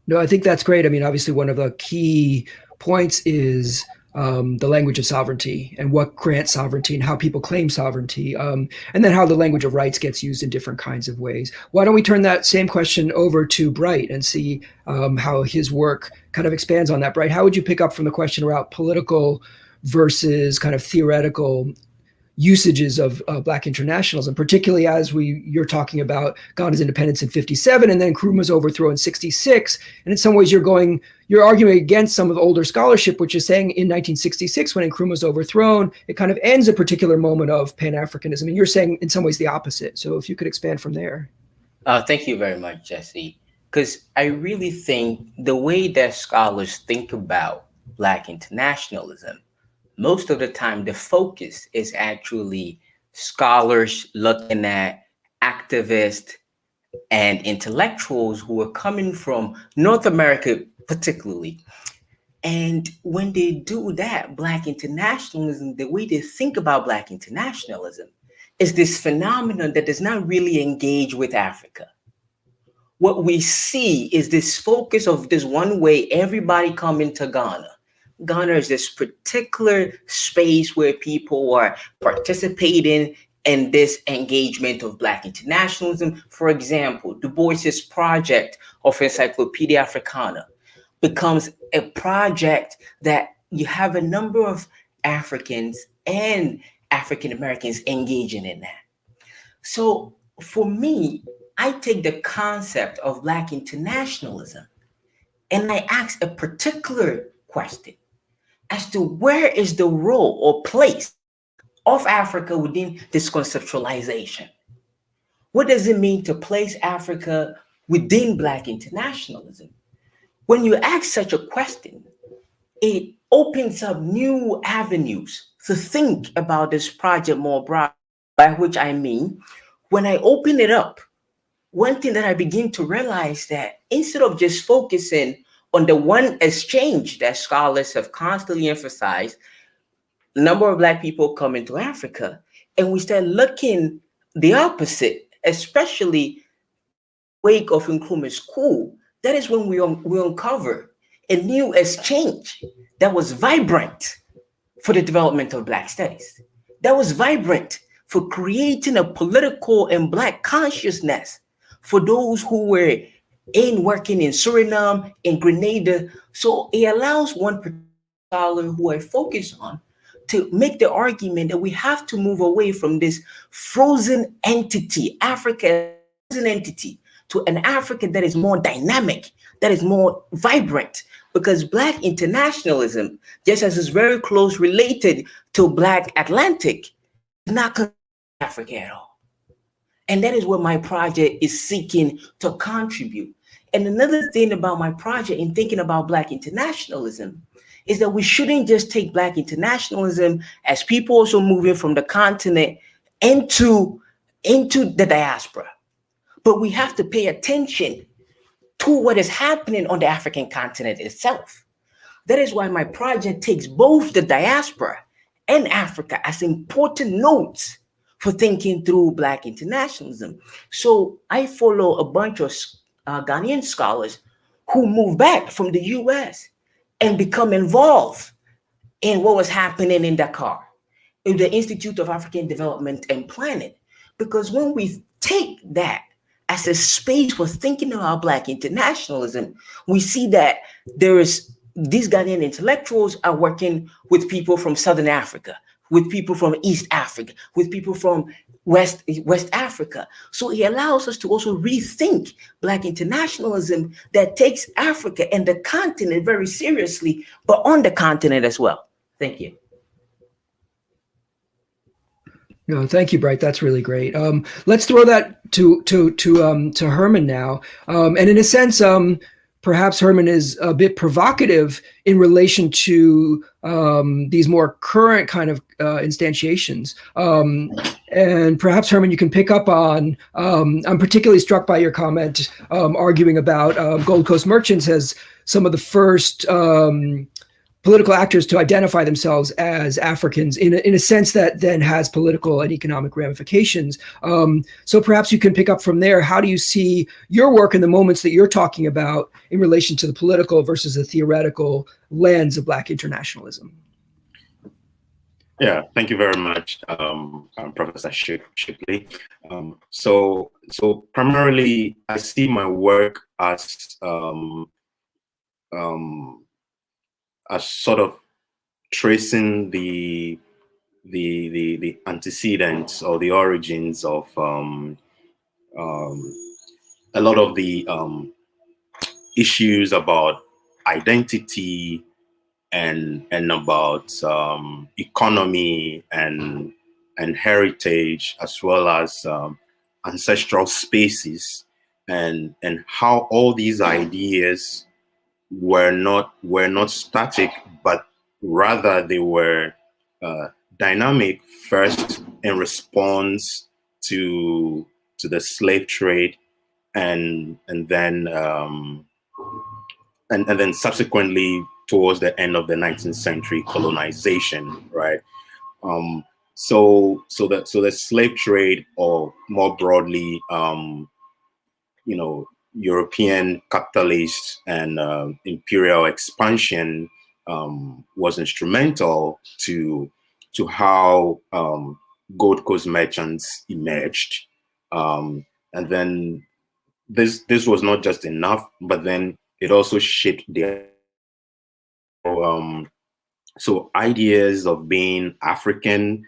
No, I think that's great. I mean, obviously, one of the key points is the language of sovereignty and what grants sovereignty and how people claim sovereignty, and then how the language of rights gets used in different kinds of ways. Why don't we turn that same question over to Bright and see how his work kind of expands on that? Bright, how would you pick up from the question about political versus kind of theoretical usages of Black internationalism, particularly as you're talking about Ghana's independence in 57 and then Nkrumah's overthrow in 66. And in some ways you're arguing against some of the older scholarship, which is saying in 1966, when Nkrumah's overthrown, it kind of ends a particular moment of Pan-Africanism. And you're saying in some ways the opposite. So if you could expand from there. Thank you very much, Jesse. Because I really think the way that scholars think about Black internationalism, most of the time, the focus is actually scholars looking at activists and intellectuals who are coming from North America particularly. And when they do that, Black internationalism, the way they think about Black internationalism is this phenomenon that does not really engage with Africa. What we see is this focus of this one way, everybody coming to Ghana. Ghana is this particular space where people are participating in this engagement of Black internationalism. For example, Du Bois's project of Encyclopedia Africana becomes a project that you have a number of Africans and African Americans engaging in that. So for me, I take the concept of Black internationalism and I ask a particular question as to where is the role or place of Africa within this conceptualization? What does it mean to place Africa within Black internationalism? When you ask such a question, it opens up new avenues to think about this project more broadly, by which I mean, when I open it up, one thing that I begin to realize that instead of just focusing on the one exchange that scholars have constantly emphasized, the number of Black people coming to Africa, and we start looking the opposite, especially wake of Nkrumah's coup, that is when we uncover a new exchange that was vibrant for the development of Black studies, that was vibrant for creating a political and Black consciousness for those who were working in Suriname, in Grenada. So it allows one scholar who I focus on to make the argument that we have to move away from this frozen entity, Africa frozen entity, to an Africa that is more dynamic, that is more vibrant, because Black internationalism, just as it's very close related to Black Atlantic, is not Africa at all. And that is what my project is seeking to contribute. And another thing about my project in thinking about Black internationalism is that we shouldn't just take Black internationalism as people also moving from the continent into the diaspora. But we have to pay attention to what is happening on the African continent itself. That is why my project takes both the diaspora and Africa as important nodes for thinking through Black internationalism. So I follow a bunch of Ghanaian scholars who moved back from the US and become involved in what was happening in Dakar, in the Institute of African Development and Planning. Because when we take that as a space for thinking about Black internationalism, we see that these Ghanaian intellectuals are working with people from Southern Africa, with people from East Africa, with people from West Africa. So it allows us to also rethink Black internationalism that takes Africa and the continent very seriously, but on the continent as well. Thank you. No, thank you, Bright. That's really great. Let's throw that to Hermann now. And in a sense, perhaps Hermann is a bit provocative in relation to these more current kind of instantiations. And perhaps, Hermann, you can pick up on, I'm particularly struck by your comment arguing about Gold Coast merchants as some of the first political actors to identify themselves as Africans in a sense that then has political and economic ramifications. So perhaps you can pick up from there. How do you see your work in the moments that you're talking about in relation to the political versus the theoretical lens of Black internationalism? Yeah, thank you very much, Professor Shipley. So primarily, I see my work as sort of tracing the antecedents or the origins of a lot of the issues about identity and about economy and heritage, as well as ancestral spaces, and how all these ideas were not static, but rather they were dynamic, first in response to the slave trade, and then subsequently towards the end of the 19th century, colonization, right? So the slave trade, or more broadly, European capitalist and imperial expansion was instrumental to how Gold Coast merchants emerged, and then this was not just enough, but then it also shaped their so ideas of being African,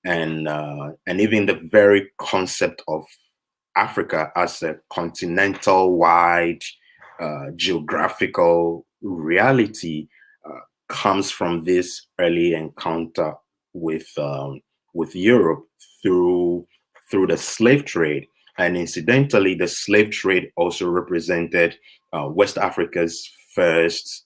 and even the very concept of Africa as a continental-wide geographical reality comes from this early encounter with Europe through the slave trade. And incidentally, the slave trade also represented West Africa's first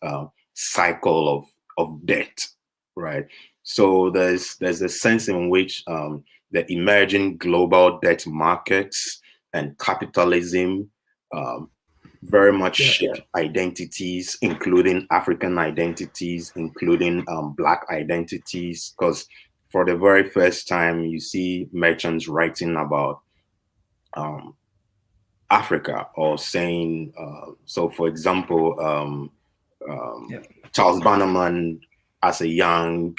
cycle of debt, right? So there's a sense in which the emerging global debt markets and capitalism very much shaped identities, including African identities, including Black identities, because for the very first time, you see merchants writing about Africa, or saying, so for example, Charles Bannerman, as a young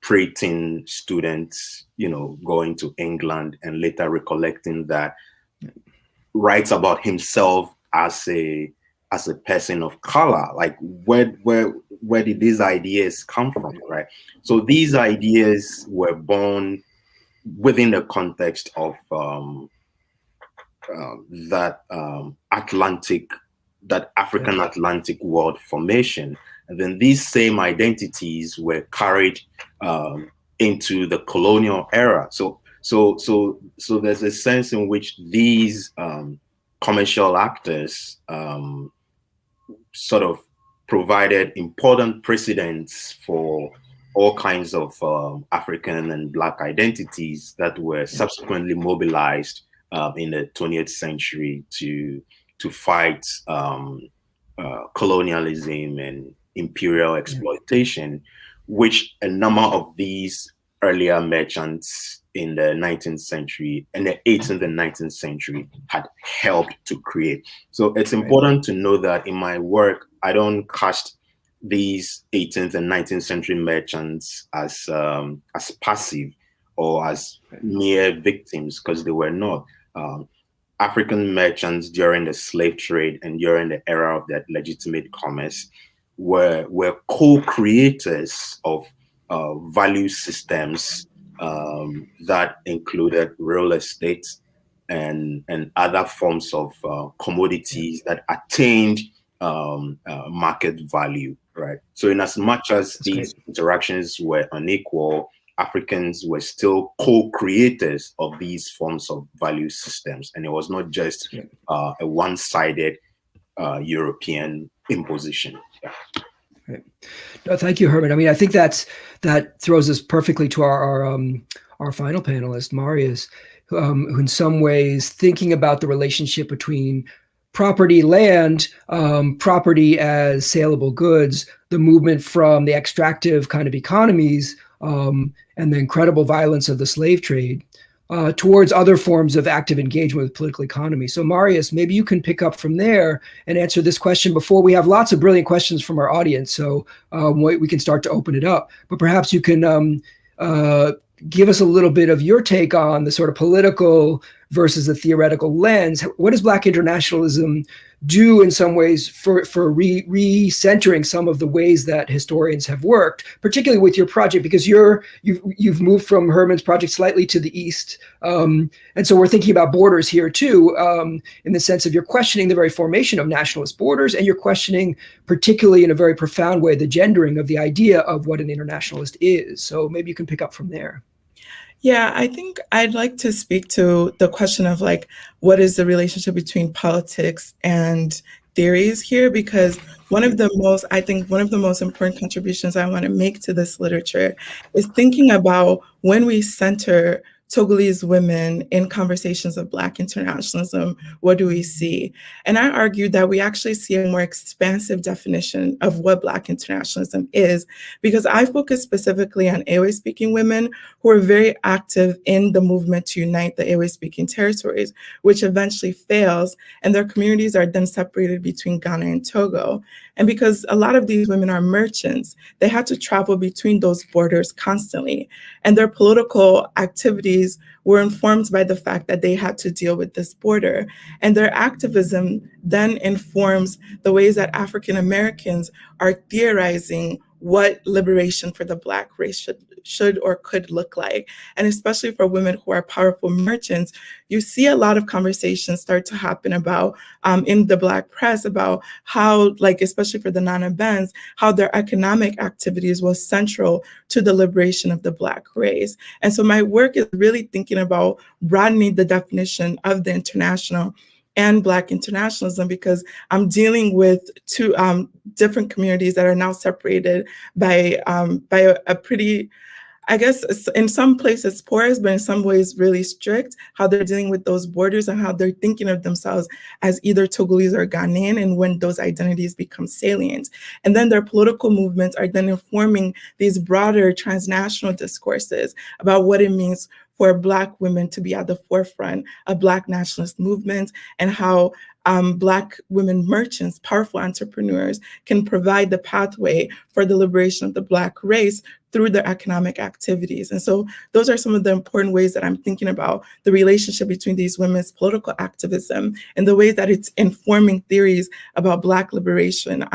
pre-teen student, going to England and later recollecting that, writes about himself as a person of color. Like, where did these ideas come from, right? So these ideas were born within the context of that African Atlantic world formation. And then these same identities were carried into the colonial era. So there's a sense in which these commercial actors sort of provided important precedents for all kinds of African and Black identities that were subsequently mobilized in the 20th century to fight colonialism and imperial exploitation, which a number of these earlier merchants in the 19th century and the 18th and 19th century had helped to create. So it's important to know that in my work, I don't cast these 18th and 19th century merchants as passive or as mere victims, because they were not. African merchants during the slave trade and during the era of that legitimate commerce were co-creators of value systems that included real estate and other forms of commodities that attained market value, right? So in as much as these interactions were unequal, Africans were still co-creators of these forms of value systems. And it was not just a one-sided European imposition. Right. No, thank you, Herman. I mean, I think that throws us perfectly to our final panelist, Marius, who in some ways thinking about the relationship between property, land, property as saleable goods, the movement from the extractive kind of economies and the incredible violence of the slave trade towards other forms of active engagement with political economy. So Marius, maybe you can pick up from there and answer this question before we have lots of brilliant questions from our audience. So we can start to open it up, but perhaps you can give us a little bit of your take on the sort of political versus the theoretical lens. What does Black internationalism do in some ways for recentering some of the ways that historians have worked, particularly with your project, because you've moved from Herman's project slightly to the east. And so we're thinking about borders here too, in the sense of you're questioning the very formation of nationalist borders, and you're questioning, particularly in a very profound way, the gendering of the idea of what an internationalist is. So maybe you can pick up from there. Yeah, I think I'd like to speak to the question of like, what is the relationship between politics and theories here, because one of the most important contributions I want to make to this literature is thinking about when we center Togolese women in conversations of Black internationalism, what do we see? And I argued that we actually see a more expansive definition of what Black internationalism is, because I focus specifically on Ewe-speaking women who are very active in the movement to unite the Ewe-speaking territories, which eventually fails, and their communities are then separated between Ghana and Togo. And because a lot of these women are merchants, they had to travel between those borders constantly. And their political activities were informed by the fact that they had to deal with this border. And their activism then informs the ways that African Americans are theorizing what liberation for the Black race should or could look like. And especially for women who are powerful merchants, you see a lot of conversations start to happen about in the Black press about how, like, especially for the Nana Benz, how their economic activities was central to the liberation of the Black race. And so my work is really thinking about broadening the definition of the international and Black internationalism, because I'm dealing with two different communities that are now separated by a pretty, I guess, in some places porous, but in some ways really strict, how they're dealing with those borders and how they're thinking of themselves as either Togolese or Ghanaian, and when those identities become salient. And then their political movements are then informing these broader transnational discourses about what it means for Black women to be at the forefront of Black nationalist movements, and how Black women merchants, powerful entrepreneurs, can provide the pathway for the liberation of the Black race through their economic activities. And so those are some of the important ways that I'm thinking about the relationship between these women's political activism and the ways that it's informing theories about Black liberation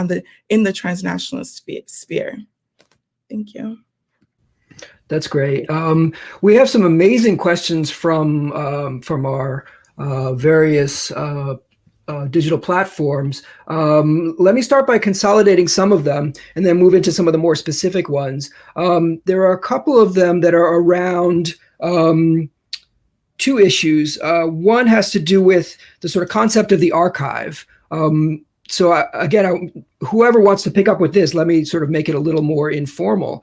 in the transnational sphere. Thank you. That's great. We have some amazing questions from our various digital platforms. Let me start by consolidating some of them and then move into some of the more specific ones. There are a couple of them that are around two issues. One has to do with the sort of concept of the archive. So again, whoever wants to pick up with this, let me sort of make it a little more informal.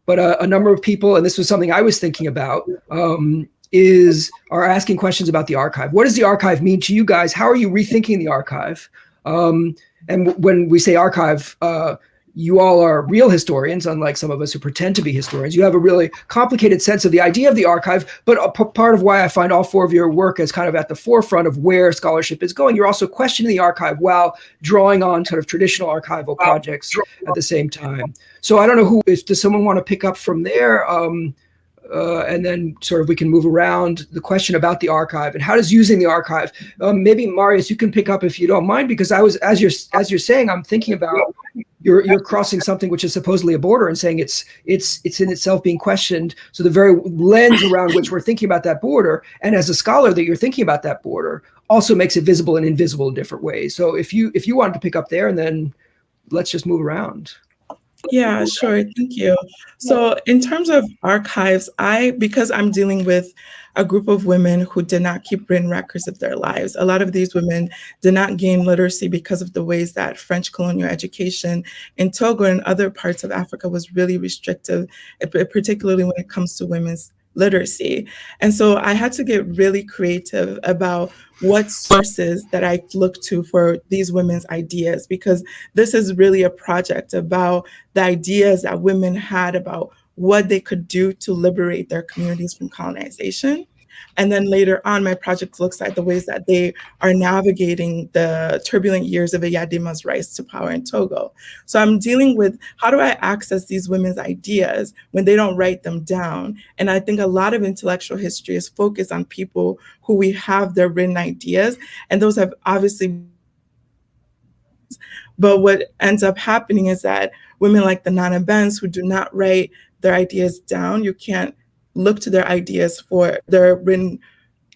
But a number of people, and this was something I was thinking about, are asking questions about the archive. What does the archive mean to you guys? How are you rethinking the archive? And when we say archive, you all are real historians, unlike some of us who pretend to be historians. You have a really complicated sense of the idea of the archive, but part of why I find all four of your work as kind of at the forefront of where scholarship is going. You're also questioning the archive while drawing on sort of traditional archival projects at the same time. So I don't know does someone want to pick up from there? And then sort of we can move around the question about the archive and how does using the archive. Maybe Marius, you can pick up if you don't mind, because I was, as you're saying, I'm thinking about you're crossing something which is supposedly a border and saying it's in itself being questioned. So the very lens around which we're thinking about that border, and as a scholar that you're thinking about that border, also makes it visible and invisible in different ways. So if you wanted to pick up there, and then let's just move around. Yeah, sure. Thank you. So in terms of archives, because I'm dealing with a group of women who did not keep written records of their lives. A lot of these women did not gain literacy because of the ways that French colonial education in Togo and other parts of Africa was really restrictive, particularly when it comes to women's literacy. And so I had to get really creative about what sources that I look to for these women's ideas, because this is really a project about the ideas that women had about what they could do to liberate their communities from colonization. And then later on, my project looks at the ways that they are navigating the turbulent years of Eyadema's rise to power in Togo. So I'm dealing with how do I access these women's ideas when they don't write them down? And I think a lot of intellectual history is focused on people who we have their written ideas, and those have obviously. But what ends up happening is that women like the Nana Benz who do not write their ideas down, you can't look to their ideas for their written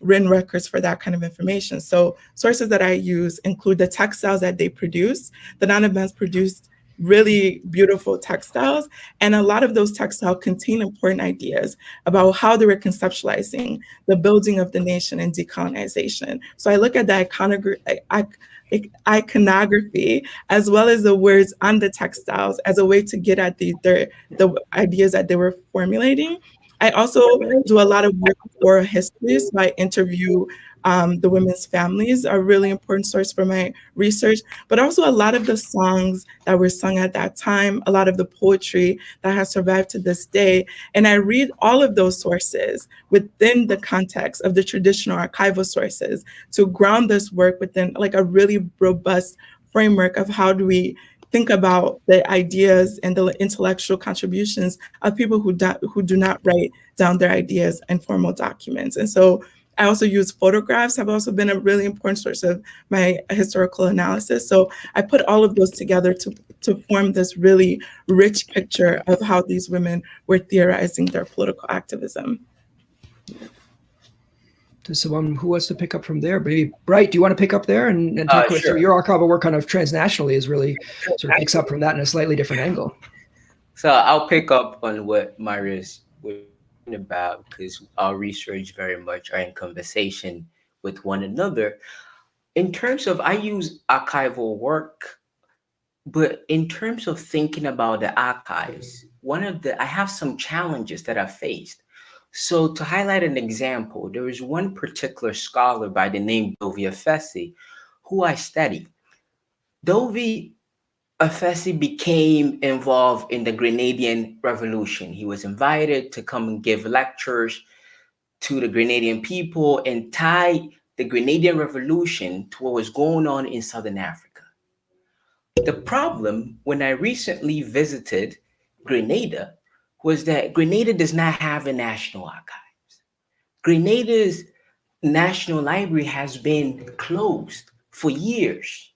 records for that kind of information. So sources that I use include the textiles that they produce. The Nana Benz produced really beautiful textiles, and a lot of those textiles contain important ideas about how they were conceptualizing the building of the nation and decolonization. So I look at the iconography, as well as the words on the textiles as a way to get at the ideas that they were formulating. I also do a lot of work with oral history, so I interview the women's families, are a really important source for my research, but also a lot of the songs that were sung at that time, a lot of the poetry that has survived to this day. And I read all of those sources within the context of the traditional archival sources to ground this work within like a really robust framework of how do we think about the ideas and the intellectual contributions of people who do not write down their ideas in formal documents. And so I also use photographs, have also been a really important source of my historical analysis. So I put all of those together to form this really rich picture of how these women were theorizing their political activism. Does someone who wants to pick up from there? Maybe Bright, do you want to pick up there and talk about Sure. your archival work kind of transnationally is really sort of picks up from that in a slightly different angle? So I'll pick up on what Marius was about, because our research very much are in conversation with one another. In terms of, I use archival work, but in terms of thinking about the archives, I have some challenges that I faced. So to highlight an example, there is one particular scholar by the name Dovi Afesi who I studied. Dovi Afesi became involved in the Grenadian Revolution. He was invited to come and give lectures to the Grenadian people and tie the Grenadian Revolution to what was going on in Southern Africa. The problem when I recently visited Grenada was that Grenada does not have a national archives. Grenada's National Library has been closed for years.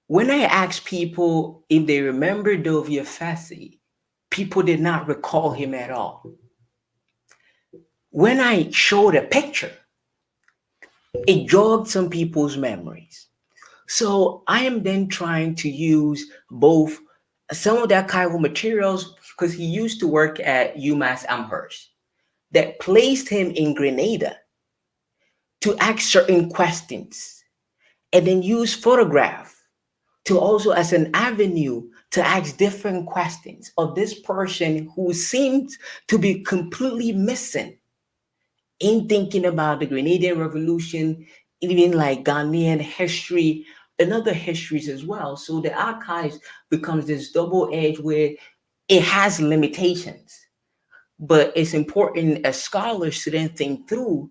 When I asked people if they remember Dovi Afesi, people did not recall him at all. When I showed a picture, it jogged some people's memories. So I am then trying to use both some of the archival materials, because he used to work at UMass Amherst, that placed him in Grenada to ask certain questions, and then use photograph to also as an avenue to ask different questions of this person who seemed to be completely missing in thinking about the Grenadian Revolution, even like Ghanaian history and other histories as well. So the archives becomes this double edge where it has limitations, but it's important as scholars to then think through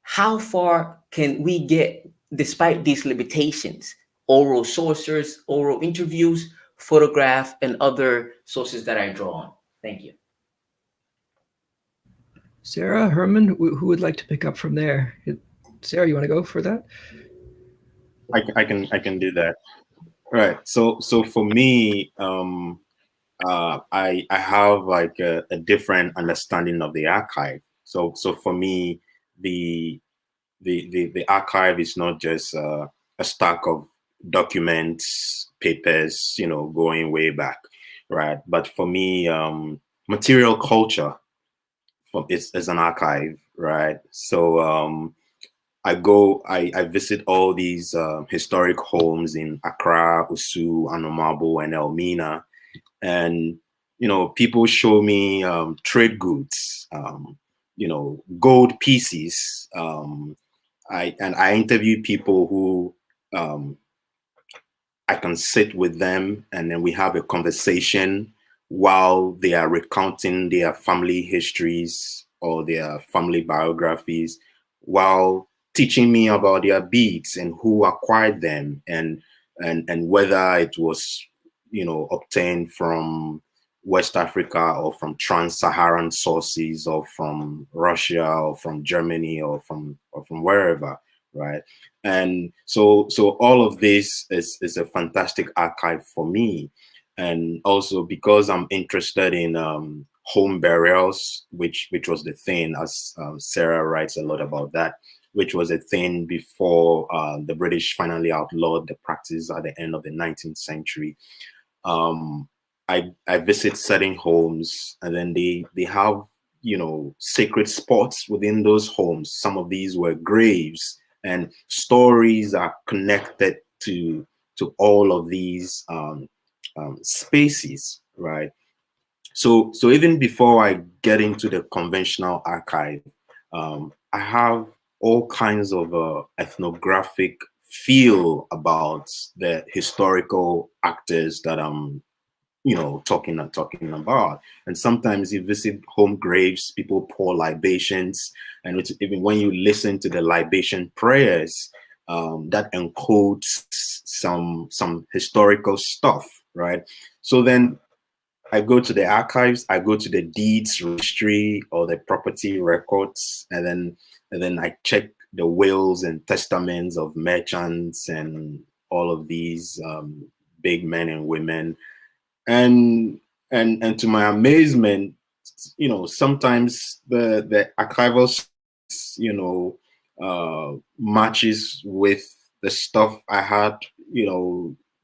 how far can we get despite these limitations, oral sources, oral interviews, photograph, and other sources that I draw on. Thank you. Sarah, Herman, who would like to pick up from there? Sarah, you want to go for that? I can do that. Right. So for me, I have like a different understanding of the archive. So for me, the archive is not just a stack of documents, papers, going way back, right? But for me, material culture is an archive, right? So I visit all these historic homes in Accra, Osu, Anomabo, and Elmina, and people show me trade goods, gold pieces. I interview people who I can sit with them, and then we have a conversation while they are recounting their family histories or their family biographies, while teaching me about their beads and who acquired them, and whether it was obtained from West Africa or from trans-Saharan sources or from Russia or from Germany or from wherever, right? And so all of this is a fantastic archive for me. And also because I'm interested in home burials, which was the thing, as Sarah writes a lot about that, which was a thing before the British finally outlawed the practice at the end of the 19th century. I visit certain homes, and then they have sacred spots within those homes. Some of these were graves and stories are connected to all of these spaces, right? So even before I get into the conventional archive, I have all kinds of ethnographic feel about the historical actors that I'm talking about. And sometimes you visit home graves, people pour libations, and even when you listen to the libation prayers, that encodes some historical stuff, right? So then I go to the archives, I go to the deeds registry or the property records, and then I check the wills and testaments of merchants and all of these big men and women. And to my amazement, sometimes the archival, matches with the stuff I had,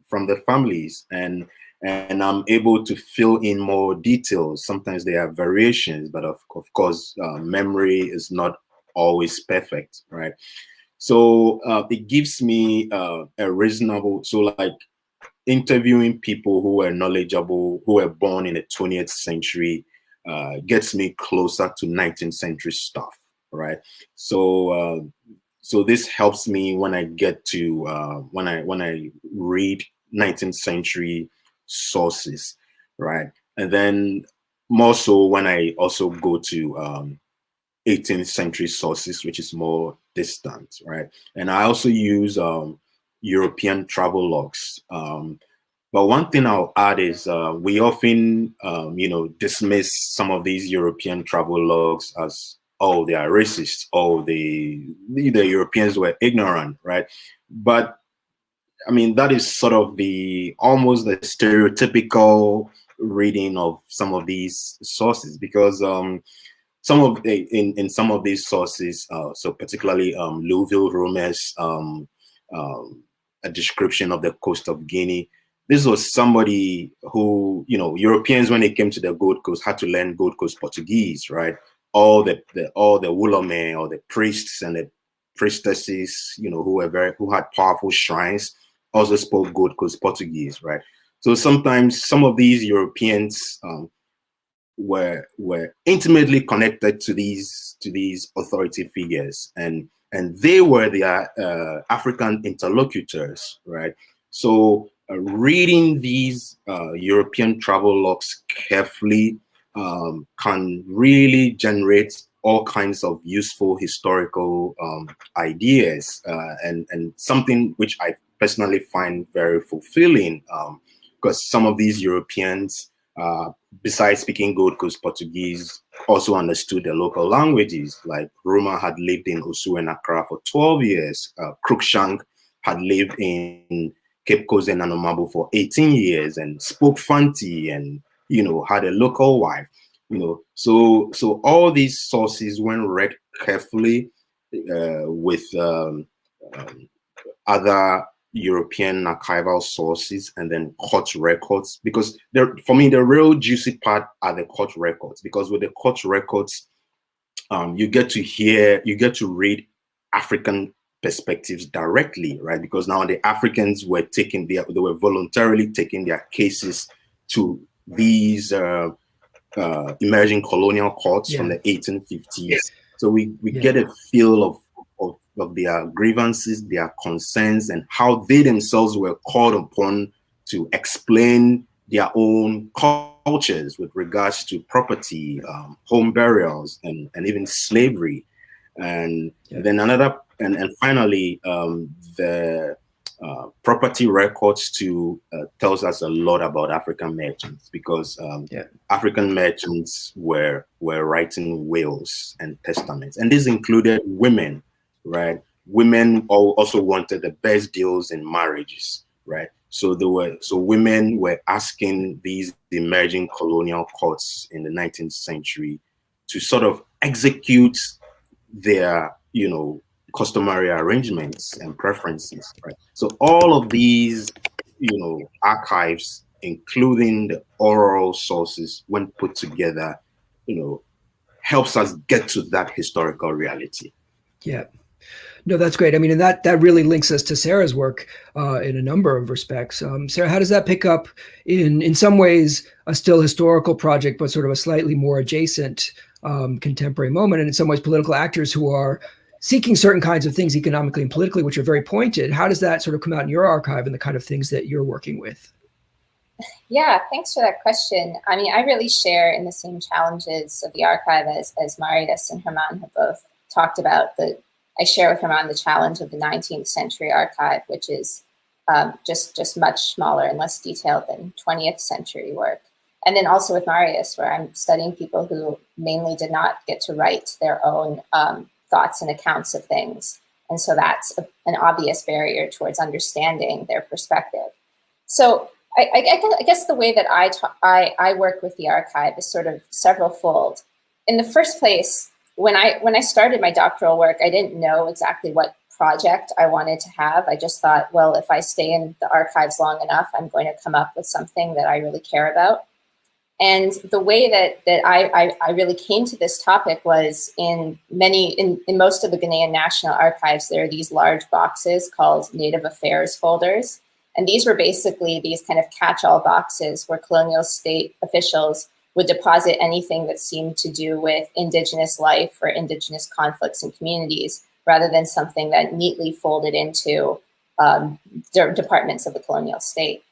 from the families, and I'm able to fill in more details. Sometimes there are variations, but of course, memory is not always perfect, right? So it gives me a reasonable, so like interviewing people who were knowledgeable, who were born in the 20th century, gets me closer to 19th century stuff, right? So so this helps me when I get to when I read 19th century sources, right? And then more so when I also go to 18th century sources, which is more distant, right? And I also use European travel logs. But one thing I'll add is we often, dismiss some of these European travel logs as, oh, they are racist, oh, the Europeans were ignorant, right? But I mean, that is sort of almost the stereotypical reading of some of these sources, because in some of these sources, so particularly Louisville Romer's a description of the coast of Guinea. This was somebody who, Europeans, when they came to the Gold Coast, had to learn Gold Coast Portuguese, right? All the Wulome, or the priests and the priestesses, who had powerful shrines, also spoke Gold Coast Portuguese, right? So sometimes some of these Europeans were intimately connected to these authority figures, and they were their African interlocutors, right? So reading these European travel logs carefully can really generate all kinds of useful historical ideas, and something which I personally find very fulfilling, because some of these Europeans, besides speaking Gold Coast Portuguese, also understood the local languages. Like Roma had lived in Osu and Accra for 12 years. Cruikshank had lived in Cape Coast and Nanomabo for 18 years and spoke Fanti and, had a local wife. So all these sources, when read carefully with other European archival sources and then court records, because for me the real juicy part are the court records, because with the court records you get to read African perspectives directly, right? Because now the Africans were they were voluntarily taking their cases to these emerging colonial courts from the 1850s. So we get a feel of their grievances, their concerns, and how they themselves were called upon to explain their own cultures with regards to property, home burials, and even slavery. And then and finally, the property records tells us a lot about African merchants, because African merchants were writing wills and testaments, and this included women, right? Women also wanted the best deals in marriages, right? So women were asking these emerging colonial courts in the 19th century to sort of execute their, customary arrangements and preferences, right? So all of these, archives, including the oral sources, when put together, helps us get to that historical reality. Yeah. No, that's great. I mean, and that really links us to Sarah's work in a number of respects. Sarah, how does that pick up in some ways a still historical project, but sort of a slightly more adjacent contemporary moment, and in some ways political actors who are seeking certain kinds of things economically and politically, which are very pointed? How does that sort of come out in your archive and the kind of things that you're working with? Yeah, thanks for that question. I mean, I really share in the same challenges of the archive as Marius and Hermann have both talked about. I share with Hermann the challenge of the 19th century archive, which is just much smaller and less detailed than 20th century work. And then also with Marius, where I'm studying people who mainly did not get to write their own thoughts and accounts of things. And so that's an obvious barrier towards understanding their perspective. So I guess the way that I work with the archive is sort of several-fold. In the first place, when I started my doctoral work, I didn't know exactly what project I wanted to have. I just thought, well, if I stay in the archives long enough, I'm going to come up with something that I really care about. And the way that I really came to this topic was in most of the Ghanaian National Archives, there are these large boxes called Native Affairs folders. And these were basically these kind of catch-all boxes where colonial state officials would deposit anything that seemed to do with indigenous life or indigenous conflicts in communities, rather than something that neatly folded into departments of the colonial state.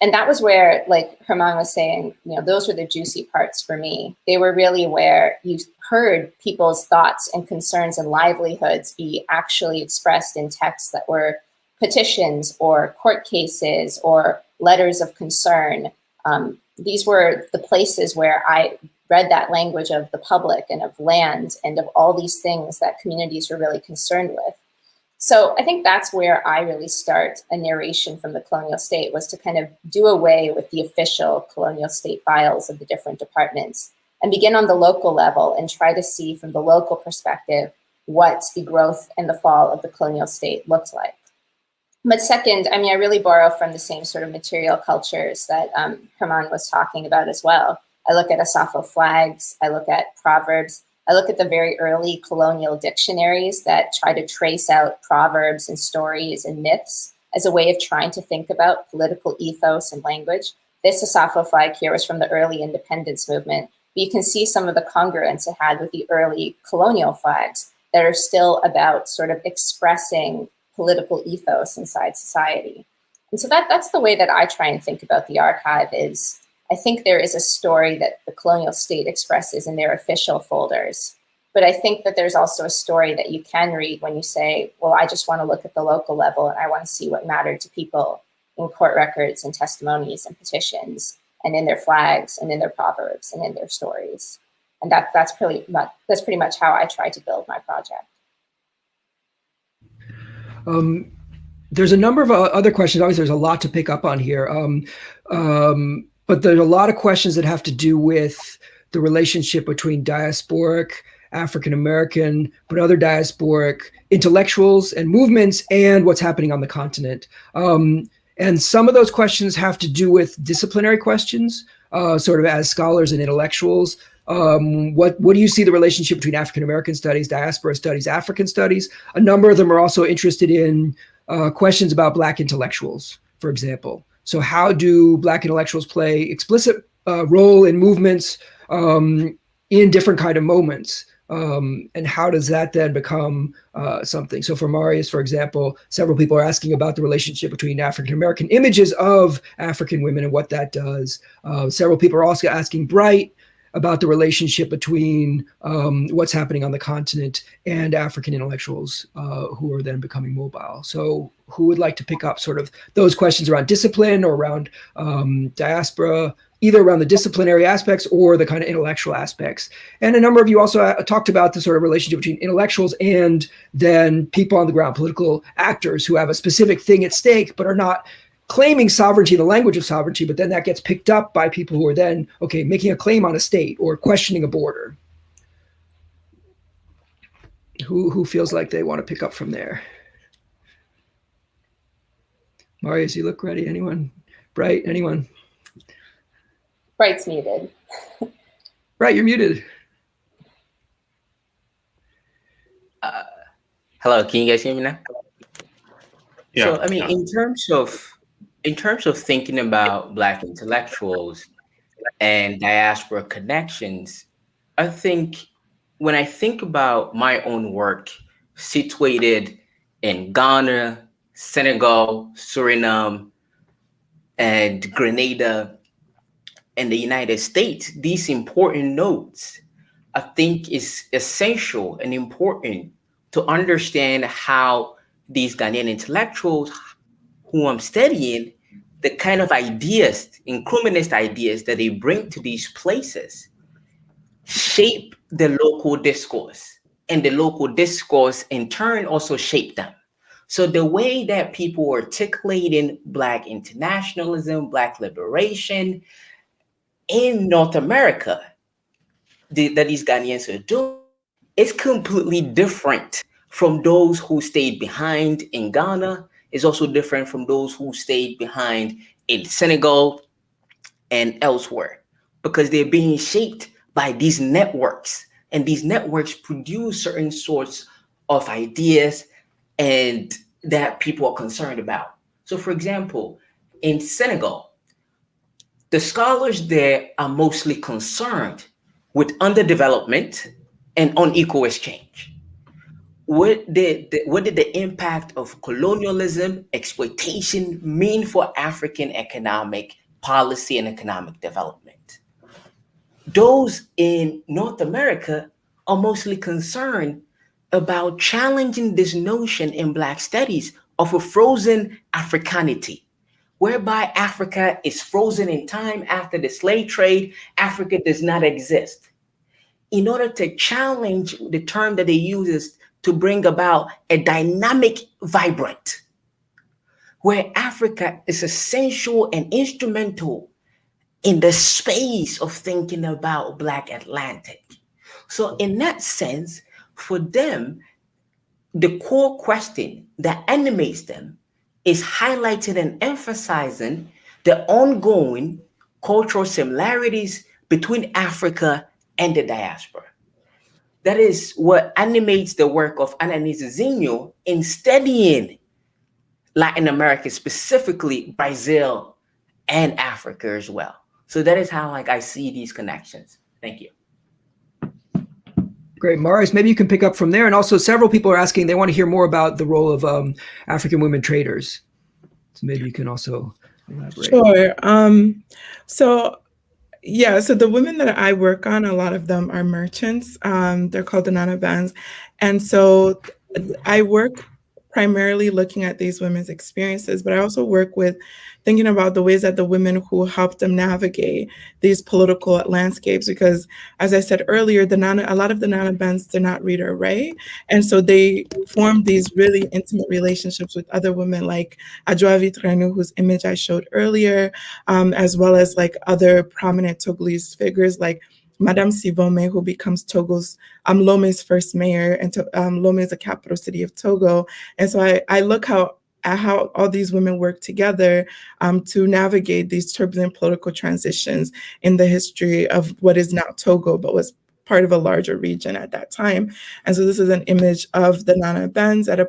And that was where, like Hermann was saying, those were the juicy parts for me. They were really where you heard people's thoughts and concerns and livelihoods be actually expressed in texts that were petitions or court cases or letters of concern. These were the places where I read that language of the public and of land and of all these things that communities were really concerned with. So I think that's where I really start a narration from the colonial state, was to kind of do away with the official colonial state files of the different departments and begin on the local level and try to see from the local perspective what the growth and the fall of the colonial state looked like. But second, I mean, I really borrow from the same sort of material cultures that Hermann was talking about as well. I look at Asafo flags, I look at proverbs, I look at the very early colonial dictionaries that try to trace out proverbs and stories and myths as a way of trying to think about political ethos and language. This Asafo flag here was from the early independence movement, but you can see some of the congruence it had with the early colonial flags that are still about sort of expressing political ethos inside society. And so that's the way that I try and think about the archive. Is I think there is a story that the colonial state expresses in their official folders, but I think that there's also a story that you can read when you say, well, I just want to look at the local level and I want to see what mattered to people in court records and testimonies and petitions and in their flags and in their proverbs and in their stories. And that's pretty much how I try to build my project. There's a number of other questions. Obviously, there's a lot to pick up on here. But there's a lot of questions that have to do with the relationship between diasporic, African-American, but other diasporic intellectuals and movements and what's happening on the continent. And some of those questions have to do with disciplinary questions, sort of as scholars and intellectuals. What do you see the relationship between African-American studies, diaspora studies, African studies? A number of them are also interested in questions about Black intellectuals, for example. So how do Black intellectuals play explicit role in movements in different kind of moments? And how does that then become something? So for Marius, for example, several people are asking about the relationship between African-American images of African women and what that does. Several people are also asking Bright about the relationship between what's happening on the continent and African intellectuals who are then becoming mobile. So who would like to pick up sort of those questions around discipline or around diaspora, either around the disciplinary aspects or the kind of intellectual aspects? And a number of you also talked about the sort of relationship between intellectuals and then people on the ground, political actors who have a specific thing at stake, but are not claiming sovereignty, the language of sovereignty, but then that gets picked up by people who are then, making a claim on a state or questioning a border. Who feels like they want to pick up from there? Marius, you look ready. Anyone? Bright, anyone? Bright's muted. Bright, you're muted. Hello, can you guys hear me now? Yeah. So, I mean, in terms of thinking about Black intellectuals and diaspora connections, I think when I think about my own work situated in Ghana, Senegal, Suriname, and Grenada, and the United States, these important nodes, I think is essential and important to understand how these Ghanaian intellectuals who I'm studying, the kind of ideas, inclusionist ideas that they bring to these places, shape the local discourse. And the local discourse in turn also shape them. So the way that people are articulating Black internationalism, Black liberation in North America, that these Ghanaians are doing, is completely different from those who stayed behind in Ghana. Is also different from those who stayed behind in Senegal and elsewhere, because they're being shaped by these networks, and these networks produce certain sorts of ideas and that people are concerned about. So, for example, in Senegal, the scholars there are mostly concerned with underdevelopment and unequal exchange. What did the impact of colonialism, exploitation mean for African economic policy and economic development? Those in North America are mostly concerned about challenging this notion in Black studies of a frozen Africanity, whereby Africa is frozen in time after the slave trade. Africa does not exist. In order to challenge the term that they use to bring about a dynamic, vibrant, where Africa is essential and instrumental in the space of thinking about Black Atlantic. So in that sense, for them, the core question that animates them is highlighting and emphasizing the ongoing cultural similarities between Africa and the diaspora. That is what animates the work of Ananis Zinho in studying Latin America, specifically Brazil and Africa as well. So that is how I see these connections. Thank you. Great, Marius, maybe you can pick up from there. And also several people are asking, they want to hear more about the role of African women traders. So maybe you can also elaborate. Sure. So the women that I work on, a lot of them are merchants. They're called the Nana Bands. And so I work primarily looking at these women's experiences, but I also work with thinking about the ways that the women who help them navigate these political landscapes, because as I said earlier, a lot of the Nana Bands, they're not reader, right? And so they form these really intimate relationships with other women like Adjoa Vitranu, whose image I showed earlier, as well as like other prominent Togolese figures like Madame Sivome, who becomes Togo's Lome's first mayor, and Lome is the capital city of Togo. And so I look at how all these women work together to navigate these turbulent political transitions in the history of what is now Togo, but was part of a larger region at that time. And so this is an image of the Nana Bands at an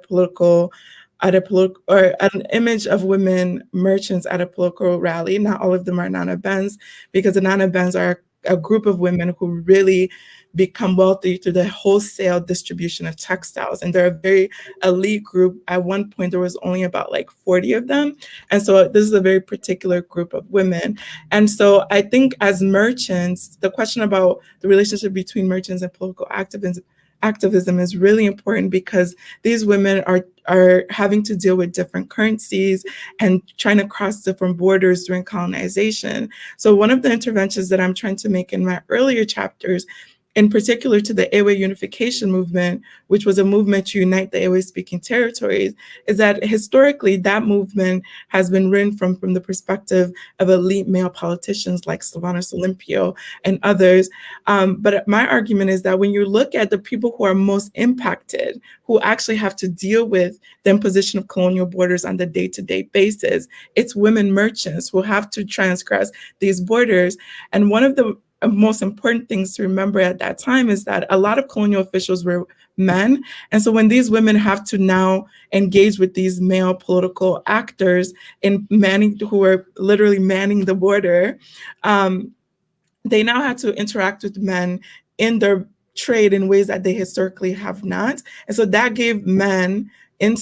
image of women merchants at a political rally. Not all of them are Nana Bands, because the Nana Bands are a group of women who really become wealthy through the wholesale distribution of textiles. And they're a very elite group. At one point, there was only about like 40 of them. And so this is a very particular group of women. And so I think as merchants, the question about the relationship between merchants and political activism is really important, because these women are having to deal with different currencies and trying to cross different borders during colonization. So one of the interventions that I'm trying to make in my earlier chapters, in particular to the Ewe unification movement, which was a movement to unite the Ewe-speaking territories, is that historically that movement has been written from the perspective of elite male politicians like Sylvanus Olympio and others. But my argument is that when you look at the people who are most impacted, who actually have to deal with the imposition of colonial borders on the day-to-day basis, it's women merchants who have to transgress these borders. And one of the most important things to remember at that time is that a lot of colonial officials were men. And so when these women have to now engage with these male political actors who are literally manning the border, they now had to interact with men in their trade in ways that they historically have not. And so that gave men in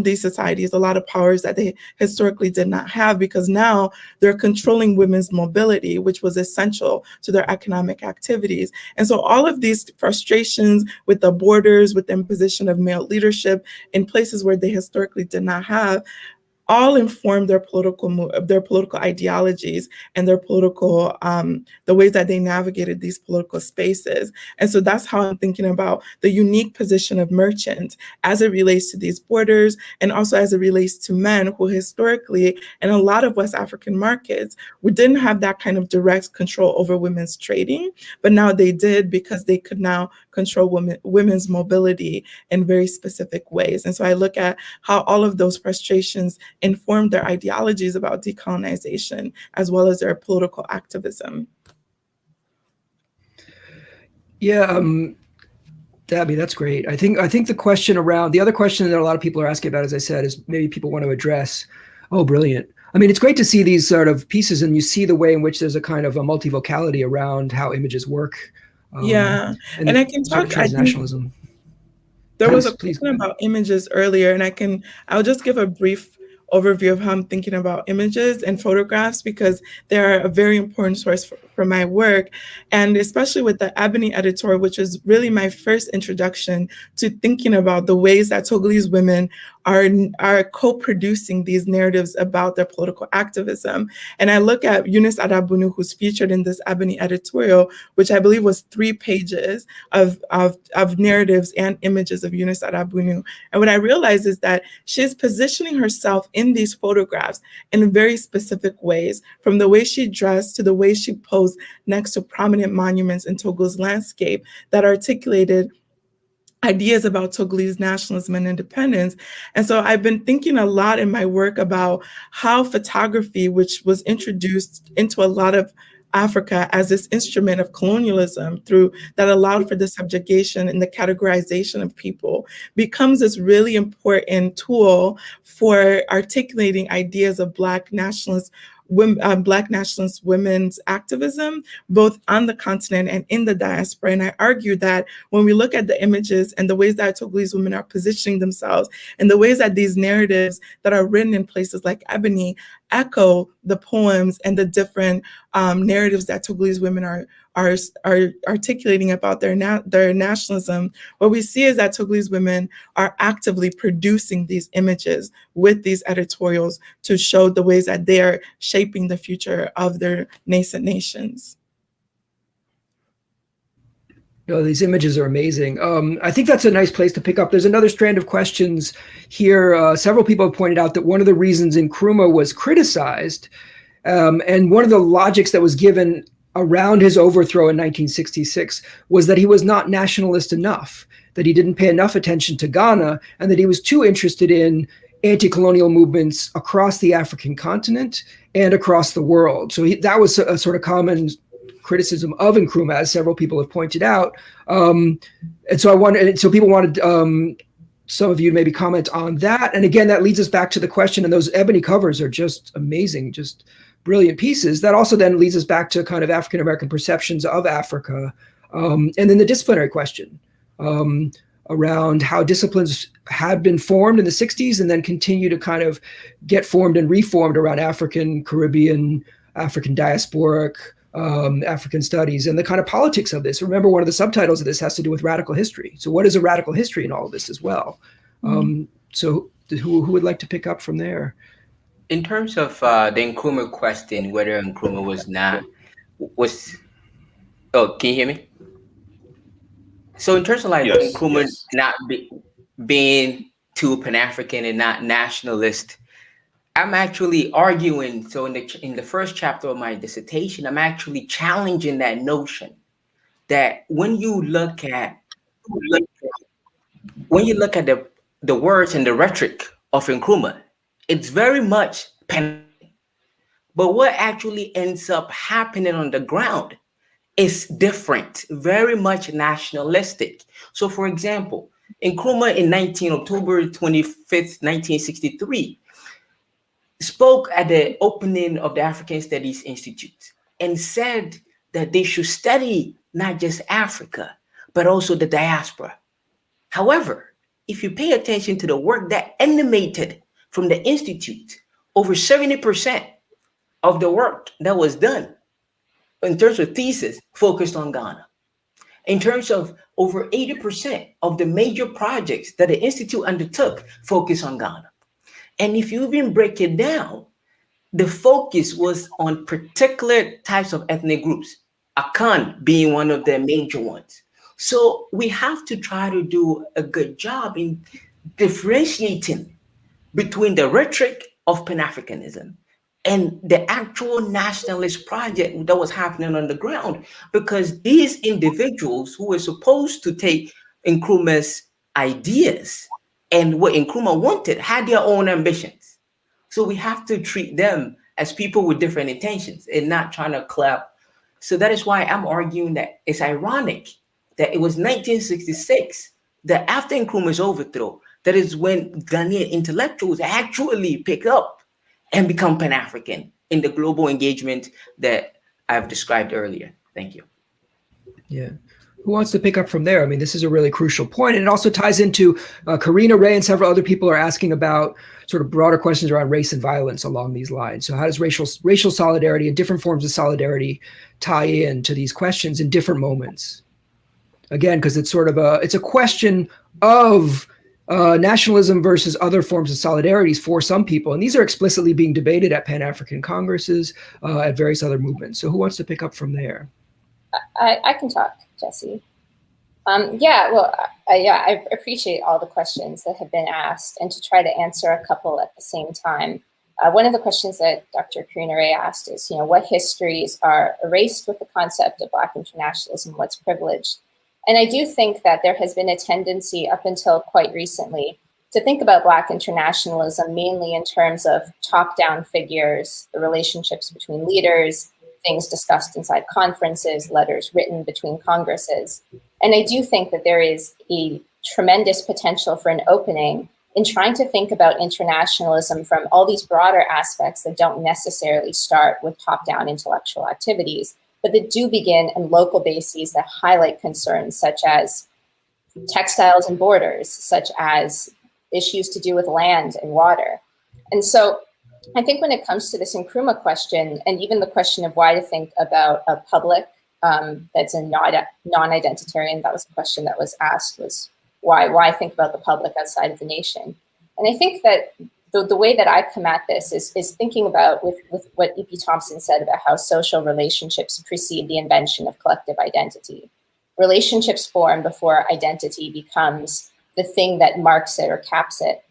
these societies, a lot of powers that they historically did not have, because now they're controlling women's mobility, which was essential to their economic activities. And so all of these frustrations with the borders, with the imposition of male leadership in places where they historically did not have, all informed their political ideologies and their political the ways that they navigated these political spaces. And so that's how I'm thinking about the unique position of merchants as it relates to these borders, and also as it relates to men who historically, in a lot of West African markets, we didn't have that kind of direct control over women's trading, but now they did, because they could now control women's mobility in very specific ways. And so I look at how all of those frustrations informed their ideologies about decolonization, as well as their political activism. Yeah, Dabby, that's great. I think the question around, the other question that a lot of people are asking about, as I said, is maybe people want to address. Oh, brilliant. I mean, it's great to see these sort of pieces, and you see the way in which there's a kind of a multivocality around how images work. And I can talk transnationalism. There was a question about images earlier, and I'll just give a brief overview of how I'm thinking about images and photographs, because they're a very important source for my work. And especially with the Ebony editorial, which was really my first introduction to thinking about the ways that Togolese women are co-producing these narratives about their political activism. And I look at Eunice Adabunu, who's featured in this Ebony editorial, which I believe was 3 pages of narratives and images of Eunice Adabunu. And what I realized is that she's positioning herself in these photographs in very specific ways, from the way she dressed to the way she posed next to prominent monuments in Togo's landscape that articulated ideas about Togolese nationalism and independence. And so I've been thinking a lot in my work about how photography, which was introduced into a lot of Africa as this instrument of colonialism that allowed for the subjugation and the categorization of people, becomes this really important tool for articulating ideas of Black nationalist women's activism, both on the continent and in the diaspora. And I argue that when we look at the images and the ways that Togolese women are positioning themselves, and the ways that these narratives that are written in places like Ebony echo the poems and the different narratives that Togolese women are articulating about their nationalism, what we see is that Togolese women are actively producing these images with these editorials to show the ways that they are shaping the future of their nascent nations. These images are amazing. I think that's a nice place to pick up. There's another strand of questions here. Several people have pointed out that one of the reasons Nkrumah was criticized, and one of the logics that was given around his overthrow in 1966 was that he was not nationalist enough, that he didn't pay enough attention to Ghana, and that he was too interested in anti-colonial movements across the African continent and across the world. So that was a sort of common criticism of Nkrumah, as several people have pointed out. And so people wanted some of you to maybe comment on that. And again, that leads us back to the question, and those ebony covers are just amazing, just brilliant pieces. That also then leads us back to kind of African-American perceptions of Africa. And then the disciplinary question around how disciplines had been formed in the 60s and then continue to kind of get formed and reformed around African, Caribbean, African diasporic, African studies, and the kind of politics of this. Remember, one of the subtitles of this has to do with radical history. So what is a radical history in all of this as well? So who would like to pick up from there? In terms of the Nkrumah question, whether Nkrumah can you hear me? So in terms of Nkrumah not being too Pan-African and not nationalist, I'm actually arguing. So in the first chapter of my dissertation, I'm actually challenging that notion that when you look at the words and the rhetoric of Nkrumah, it's very much Pan. But what actually ends up happening on the ground is different, very much nationalistic. So for example, Nkrumah in October 25th, 1963, spoke at the opening of the African Studies Institute and said that they should study not just Africa, but also the diaspora. However, if you pay attention to the work that emanated from the Institute, over 70% of the work that was done in terms of thesis focused on Ghana. In terms of over 80% of the major projects that the Institute undertook focused on Ghana. And if you even break it down, the focus was on particular types of ethnic groups, Akan being one of the major ones. So we have to try to do a good job in differentiating between the rhetoric of Pan-Africanism and the actual nationalist project that was happening on the ground, because these individuals who were supposed to take Nkrumah's ideas and what Nkrumah wanted had their own ambitions. So we have to treat them as people with different intentions and not trying to clap. So that is why I'm arguing that it's ironic that it was 1966 that after Nkrumah's overthrow, that is when Ghanaian intellectuals actually pick up and become Pan-African in the global engagement that I've described earlier. Thank you. Yeah. Who wants to pick up from there? I mean, this is a really crucial point. And it also ties into Karina, Ray, and several other people are asking about sort of broader questions around race and violence along these lines. So how does racial solidarity and different forms of solidarity tie in to these questions in different moments? Again, because it's sort of it's a question of nationalism versus other forms of solidarities for some people. And these are explicitly being debated at Pan-African Congresses, at various other movements. So who wants to pick up from there? I can talk, Jesse. I appreciate all the questions that have been asked, and to try to answer a couple at the same time. One of the questions that Dr. Karina Ray asked is, what histories are erased with the concept of Black internationalism, what's privileged? And I do think that there has been a tendency up until quite recently to think about Black internationalism mainly in terms of top-down figures, the relationships between leaders, things discussed inside conferences, letters written between congresses. And I do think that there is a tremendous potential for an opening in trying to think about internationalism from all these broader aspects that don't necessarily start with top-down intellectual activities, but that do begin in local bases that highlight concerns such as textiles and borders, such as issues to do with land and water. And so I think when it comes to this Nkrumah question, and even the question of why to think about a public that's a non-identitarian, that was a question that was asked, was why think about the public outside of the nation? And I think that the way that I come at this is thinking about with what E.P. Thompson said about how social relationships precede the invention of collective identity. Relationships form before identity becomes the thing that marks it or caps it.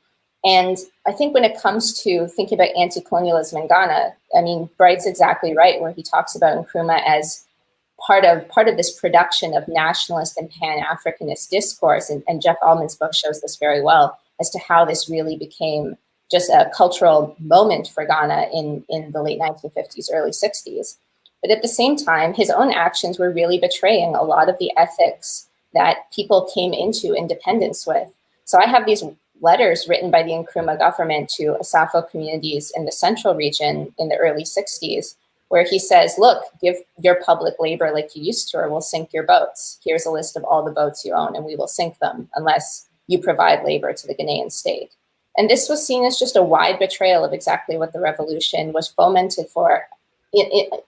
And I think when it comes to thinking about anti-colonialism in Ghana, I mean, Bright's exactly right, where he talks about Nkrumah as part of this production of nationalist and Pan-Africanist discourse. And Jeff Allman's book shows this very well as to how this really became just a cultural moment for Ghana in the late 1950s, early 60s. But at the same time, his own actions were really betraying a lot of the ethics that people came into independence with. So I have these letters written by the Nkrumah government to Asafo communities in the central region in the early 60s, where he says, look, give your public labor like you used to, or we'll sink your boats. Here's a list of all the boats you own, and we will sink them unless you provide labor to the Ghanaian state. And this was seen as just a wide betrayal of exactly what the revolution was fomented for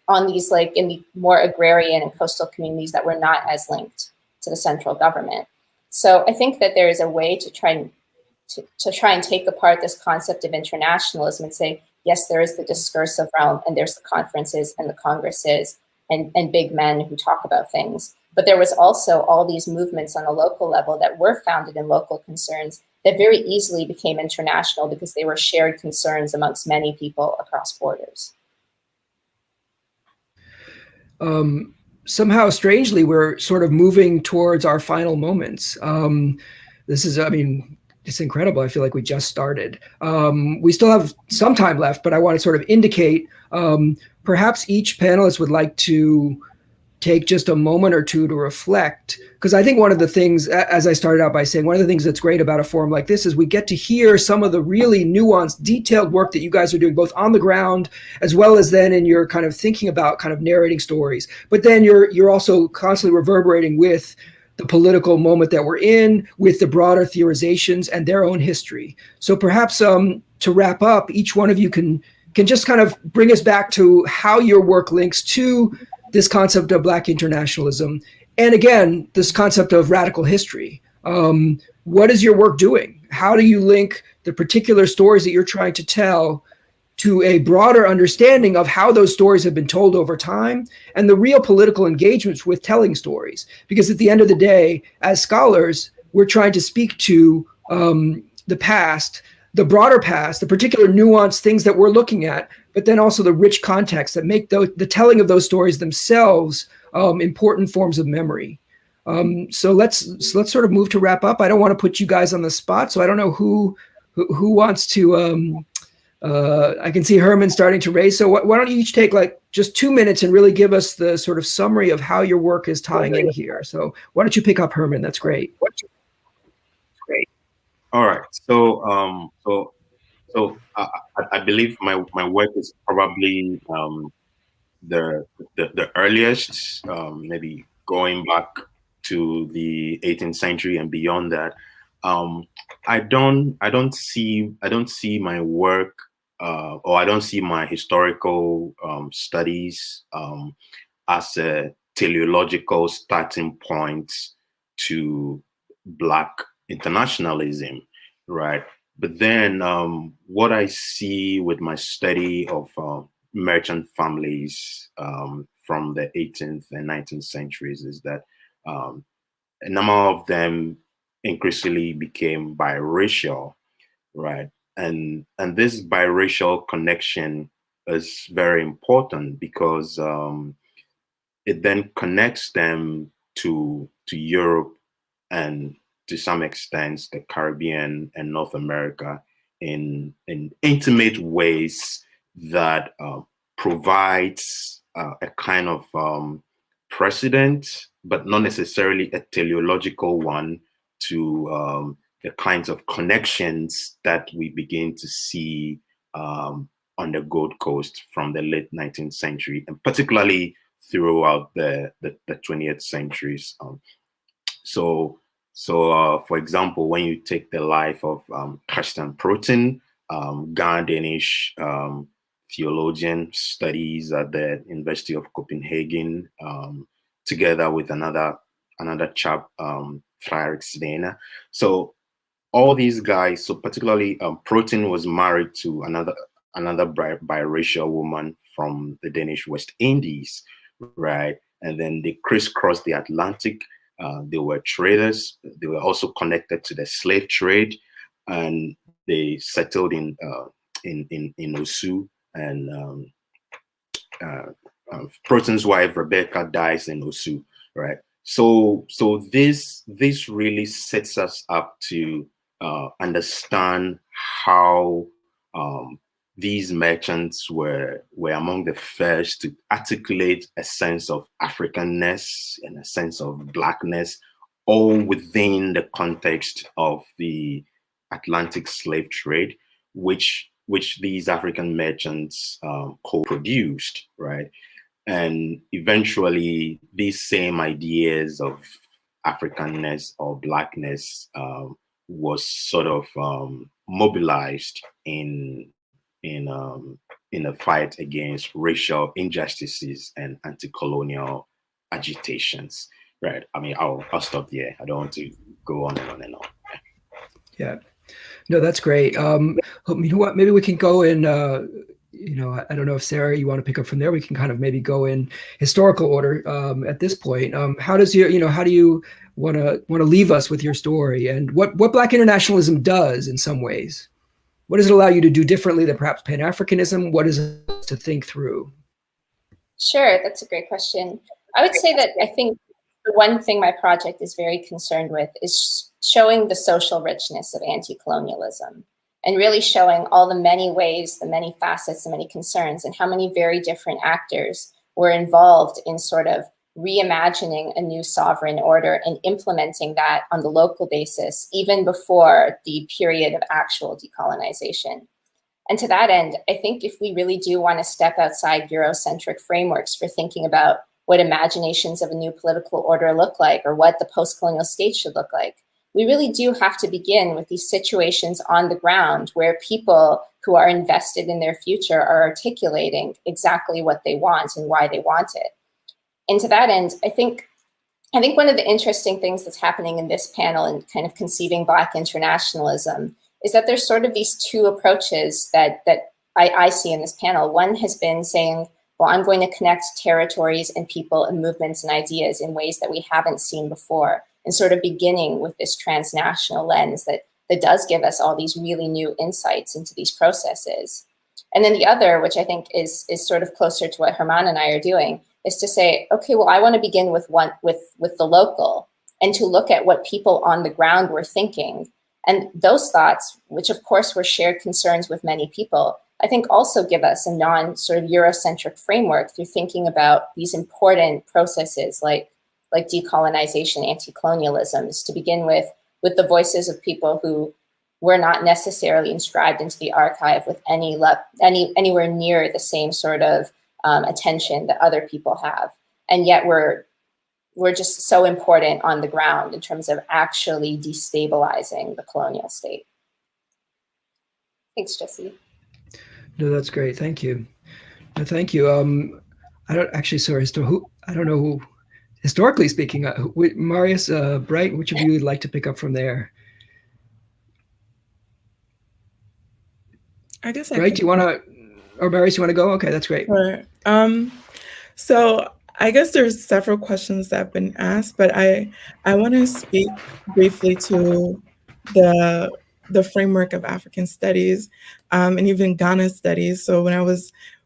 on these, like, in the more agrarian and coastal communities that were not as linked to the central government. So I think that there is a way to try and take apart this concept of internationalism and say, yes, there is the discursive realm, and there's the conferences and the congresses and big men who talk about things. But there was also all these movements on a local level that were founded in local concerns that very easily became international because they were shared concerns amongst many people across borders. Somehow, strangely, we're sort of moving towards our final moments. This is, I mean, it's incredible. I feel like we just started. We still have some time left, but I want to sort of indicate perhaps each panelist would like to take just a moment or two to reflect, because I think one of the things, as I started out by saying, one of the things that's great about a forum like this is we get to hear some of the really nuanced, detailed work that you guys are doing, both on the ground as well as then in your kind of thinking about kind of narrating stories. But then you're also constantly reverberating with the political moment that we're in, with the broader theorizations and their own history. So perhaps to wrap up, each one of you can just kind of bring us back to how your work links to this concept of Black internationalism. And again, this concept of radical history. What is your work doing? How do you link the particular stories that you're trying to tell to a broader understanding of how those stories have been told over time and the real political engagements with telling stories? Because at the end of the day, as scholars, we're trying to speak to the past, the broader past, the particular nuanced things that we're looking at, but then also the rich context that make the telling of those stories themselves important forms of memory. So let's sort of move to wrap up. I don't want to put you guys on the spot, so I don't know who wants to. I can see Herman starting to raise. So why don't you each take like just 2 minutes and really give us the sort of summary of how your work is tying in here. So why don't you pick up, Herman? That's great. All right. So I believe my work is probably the earliest, maybe going back to the 18th century and beyond that. I don't see my work or I don't see my historical studies as a teleological starting point to Black internationalism, right? But then what I see with my study of merchant families from the 18th and 19th centuries is that a number of them increasingly became biracial, right? And this biracial connection is very important because it then connects them to Europe and to some extent the Caribbean and North America in intimate ways that provides a kind of precedent, but not necessarily a teleological one, to the kinds of connections that we begin to see on the Gold Coast from the late 19th century, and particularly throughout the 20th centuries. So for example, when you take the life of Christian Proten, Ghana-Danish theologian, studies at the University of Copenhagen, together with another chap, Frederik Svene. So all these guys, so particularly Proten was married to another biracial woman from the Danish West Indies, right? And then they crisscrossed the Atlantic. They were traders. They were also connected to the slave trade, and they settled in Osu. And Proten's wife Rebecca dies in Osu, right? So this really sets us up to understand how these merchants were among the first to articulate a sense of Africanness and a sense of Blackness, all within the context of the Atlantic slave trade, which these African merchants co-produced, right? And eventually these same ideas of Africanness or Blackness was sort of mobilized in a fight against racial injustices and anti-colonial agitations, right? I mean, I'll stop there. I don't want to go on and on and on. Yeah, no, that's great. You know what? Maybe we can go in. I don't know if Sarah, you want to pick up from there. We can kind of maybe go in historical order at this point. How do you want to leave us with your story and what Black internationalism does in some ways? What does it allow you to do differently than perhaps Pan-Africanism? What is it to think through? Sure, that's a great question. I would say that I think the one thing my project is very concerned with is showing the social richness of anti-colonialism and really showing all the many ways, the many facets, the many concerns, and how many very different actors were involved in sort of reimagining a new sovereign order and implementing that on the local basis, even before the period of actual decolonization. And to that end, I think if we really do want to step outside Eurocentric frameworks for thinking about what imaginations of a new political order look like, or what the post-colonial state should look like, we really do have to begin with these situations on the ground where people who are invested in their future are articulating exactly what they want and why they want it. And to that end, I think one of the interesting things that's happening in this panel and kind of conceiving Black internationalism is that there's sort of these two approaches that I see in this panel. One has been saying, well, I'm going to connect territories and people and movements and ideas in ways that we haven't seen before, and sort of beginning with this transnational lens that does give us all these really new insights into these processes. And then the other, which I think is sort of closer to what Hermann and I are doing, is to say, okay, well, I want to begin with the local and to look at what people on the ground were thinking. And those thoughts, which of course were shared concerns with many people, I think also give us a non-sort of Eurocentric framework through thinking about these important processes like decolonization, anti-colonialism, is to begin with the voices of people who were not necessarily inscribed into the archive with anywhere near the same sort of attention that other people have. And yet we're just so important on the ground in terms of actually destabilizing the colonial state. Thanks, Jesse. No, that's great. Thank you. No, thank you. I don't actually, sorry, I don't know who, historically speaking, Marius, Bright, which of you would like to pick up from there? I guess Bright, do you want to, or Marius, you want to go? Okay, that's great. Sure. So I guess there's several questions that have been asked, but I want to speak briefly to the framework of African studies and even Ghana studies. So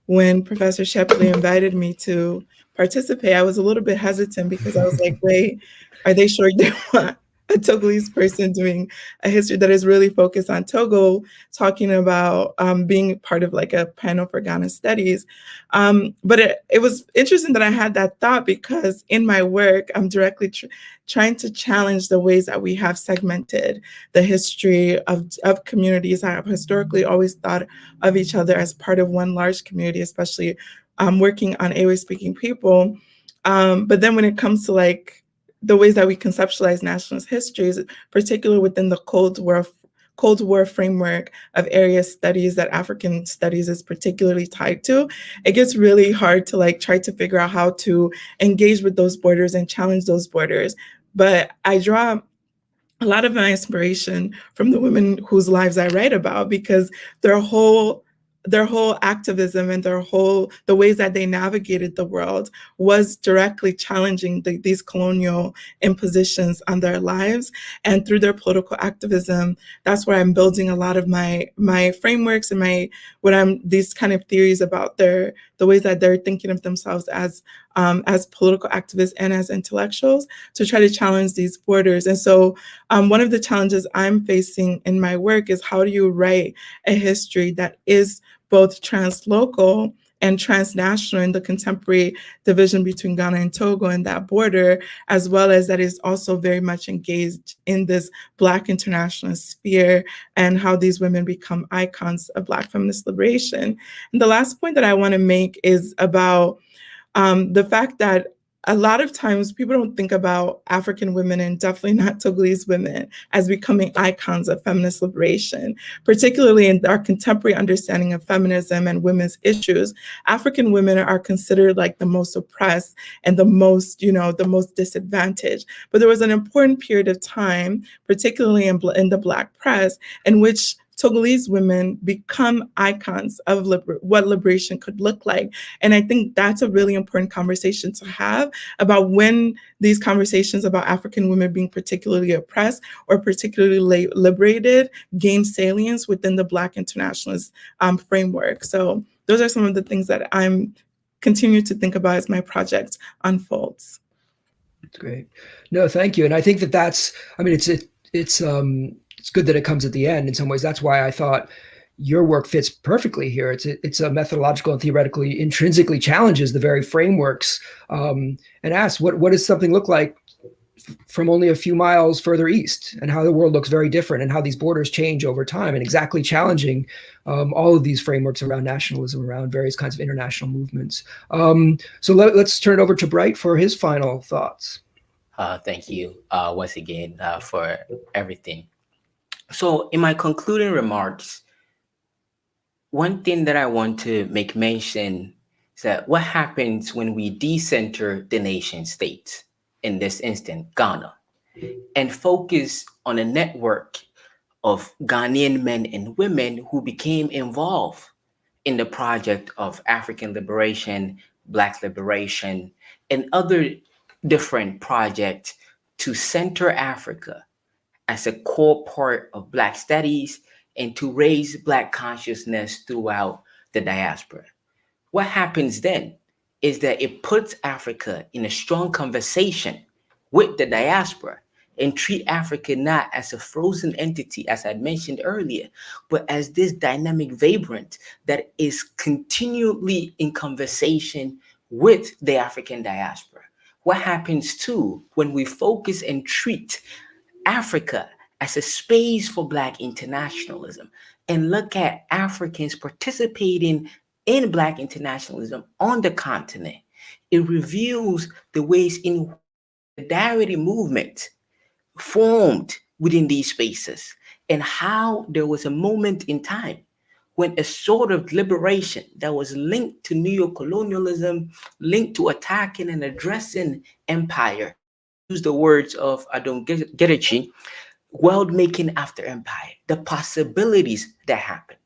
when Professor Shipley invited me to participate, I was a little bit hesitant because I was like, wait, are they sure they want a Togolese person doing a history that is really focused on Togo, talking about being part of like a panel for Ghana studies. But it was interesting that I had that thought because in my work, I'm directly trying to challenge the ways that we have segmented the history of communities. I have historically always thought of each other as part of one large community, especially working on Ewe speaking people. But then when it comes to like the ways that we conceptualize nationalist histories, particularly within the Cold War framework of area studies that African studies is particularly tied to, it gets really hard to like try to figure out how to engage with those borders and challenge those borders. But I draw a lot of my inspiration from the women whose lives I write about, because their whole activism and the ways that they navigated the world was directly challenging these colonial impositions on their lives. And through their political activism, that's where I'm building a lot of my frameworks and these kind of theories about the ways that they're thinking of themselves as political activists and as intellectuals to try to challenge these borders. And so one of the challenges I'm facing in my work is how do you write a history that is both translocal and transnational in the contemporary division between Ghana and Togo and that border, as well as that is also very much engaged in this Black internationalist sphere and how these women become icons of Black feminist liberation. And the last point that I want to make is about the fact that a lot of times people don't think about African women, and definitely not Togolese women, as becoming icons of feminist liberation, particularly in our contemporary understanding of feminism and women's issues. African women are considered like the most oppressed and the most disadvantaged. But there was an important period of time, particularly in the Black press, in which Togolese women become icons of what liberation could look like. And I think that's a really important conversation to have about when these conversations about African women being particularly oppressed or particularly liberated gain salience within the Black internationalist framework. So those are some of the things that I'm continuing to think about as my project unfolds. That's great. No, thank you. And I think it's good that it comes at the end in some ways. That's why I thought, your work fits perfectly here. It's a methodological and theoretically intrinsically challenges the very frameworks, and asks what does something look like from only a few miles further east, and how the world looks very different, and how these borders change over time, and exactly challenging all of these frameworks around nationalism, around various kinds of international movements. So let's turn it over to Bright for his final thoughts. Thank you once again for everything. So in my concluding remarks, one thing that I want to make mention is that what happens when we decenter the nation state, in this instance, Ghana, and focus on a network of Ghanaian men and women who became involved in the project of African liberation, Black liberation, and other different projects to center Africa as a core part of Black studies and to raise Black consciousness throughout the diaspora. What happens then is that it puts Africa in a strong conversation with the diaspora and treat Africa not as a frozen entity, as I mentioned earlier, but as this dynamic vibrant that is continually in conversation with the African diaspora. What happens too when we focus and treat Africa as a space for Black internationalism and look at Africans participating in Black internationalism on the continent, it reveals the ways in the solidarity movement formed within these spaces, and how there was a moment in time when a sort of liberation that was linked to neo-colonialism, linked to attacking and addressing empire, use the words of Adon Geraci, world making after empire, the possibilities that happened.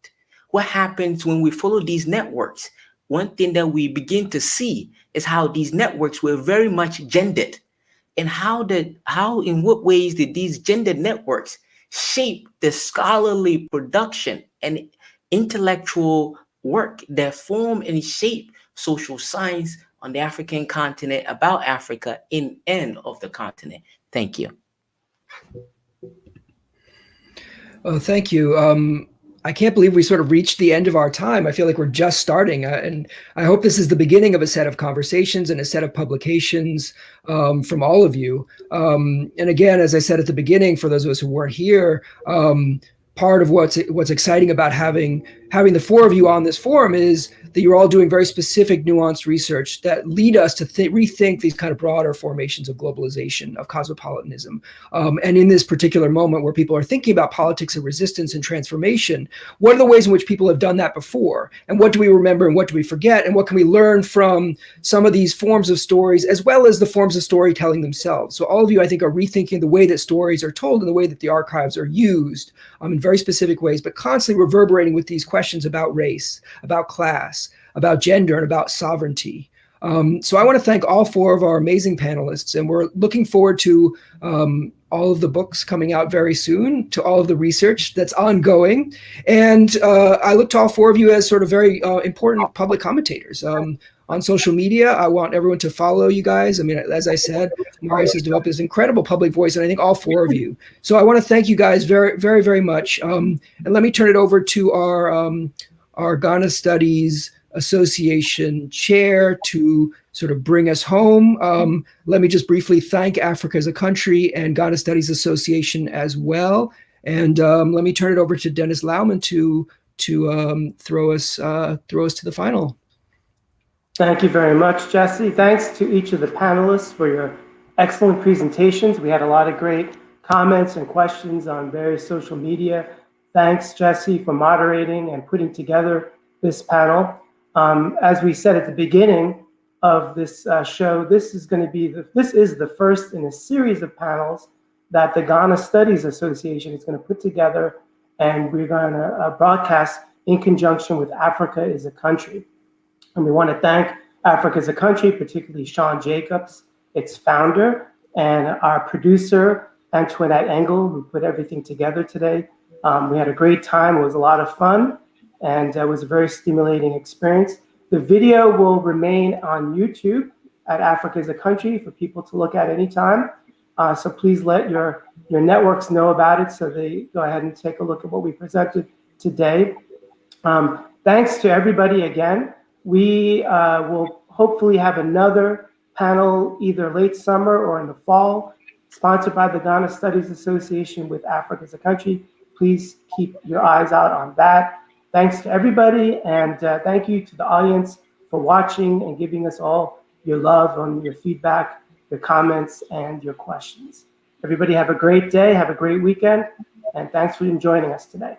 What happens when we follow these networks? One thing that we begin to see is how these networks were very much gendered, and how in what ways did these gendered networks shape the scholarly production and intellectual work that form and shape social science on the African continent, about Africa in and of the continent. Thank you. Oh, thank you. I can't believe we sort of reached the end of our time. I feel like we're just starting, and I hope this is the beginning of a set of conversations and a set of publications from all of you. And again, as I said at the beginning, for those of us who weren't here, part of what's exciting about having the four of you on this forum is that you're all doing very specific, nuanced research that lead us to rethink these kind of broader formations of globalization, of cosmopolitanism. And in this particular moment where people are thinking about politics of resistance and transformation, what are the ways in which people have done that before? And what do we remember and what do we forget? And what can we learn from some of these forms of stories, as well as the forms of storytelling themselves? So all of you, I think, are rethinking the way that stories are told and the way that the archives are used in very specific ways, but constantly reverberating with these questions about race, about class, about gender, and about sovereignty. So I want to thank all four of our amazing panelists, and we're looking forward to all of the books coming out very soon, to all of the research that's ongoing. And I look to all four of you as sort of very important public commentators. On social media, I want everyone to follow you guys. I mean, as I said, Marius has developed this incredible public voice, and I think all four of you. So I want to thank you guys very, very, very much. And let me turn it over to our Ghana Studies Association chair to sort of bring us home. Let me just briefly thank Africa as a Country and Ghana Studies Association as well. And let me turn it over to Dennis Lauman to throw us to the final. Thank you very much, Jesse. Thanks to each of the panelists for your excellent presentations. We had a lot of great comments and questions on various social media. Thanks, Jesse, for moderating and putting together this panel. As we said at the beginning of this show, this is the first in a series of panels that the Ghana Studies Association is going to put together, and we're going to broadcast in conjunction with Africa as a Country. And we want to thank Africa as a Country, particularly Sean Jacobs, its founder, and our producer, Antoinette Engel, who put everything together today. We had a great time. It was a lot of fun, and it was a very stimulating experience. The video will remain on YouTube at Africa as a Country for people to look at anytime. So please let your networks know about it so they go ahead and take a look at what we presented today. Thanks to everybody again. We will hopefully have another panel either late summer or in the fall, sponsored by the Ghana Studies Association with Africa as a Country. Please keep your eyes out on that. Thanks to everybody, and thank you to the audience for watching and giving us all your love and your feedback, your comments, and your questions. Everybody have a great day, have a great weekend, and thanks for joining us today.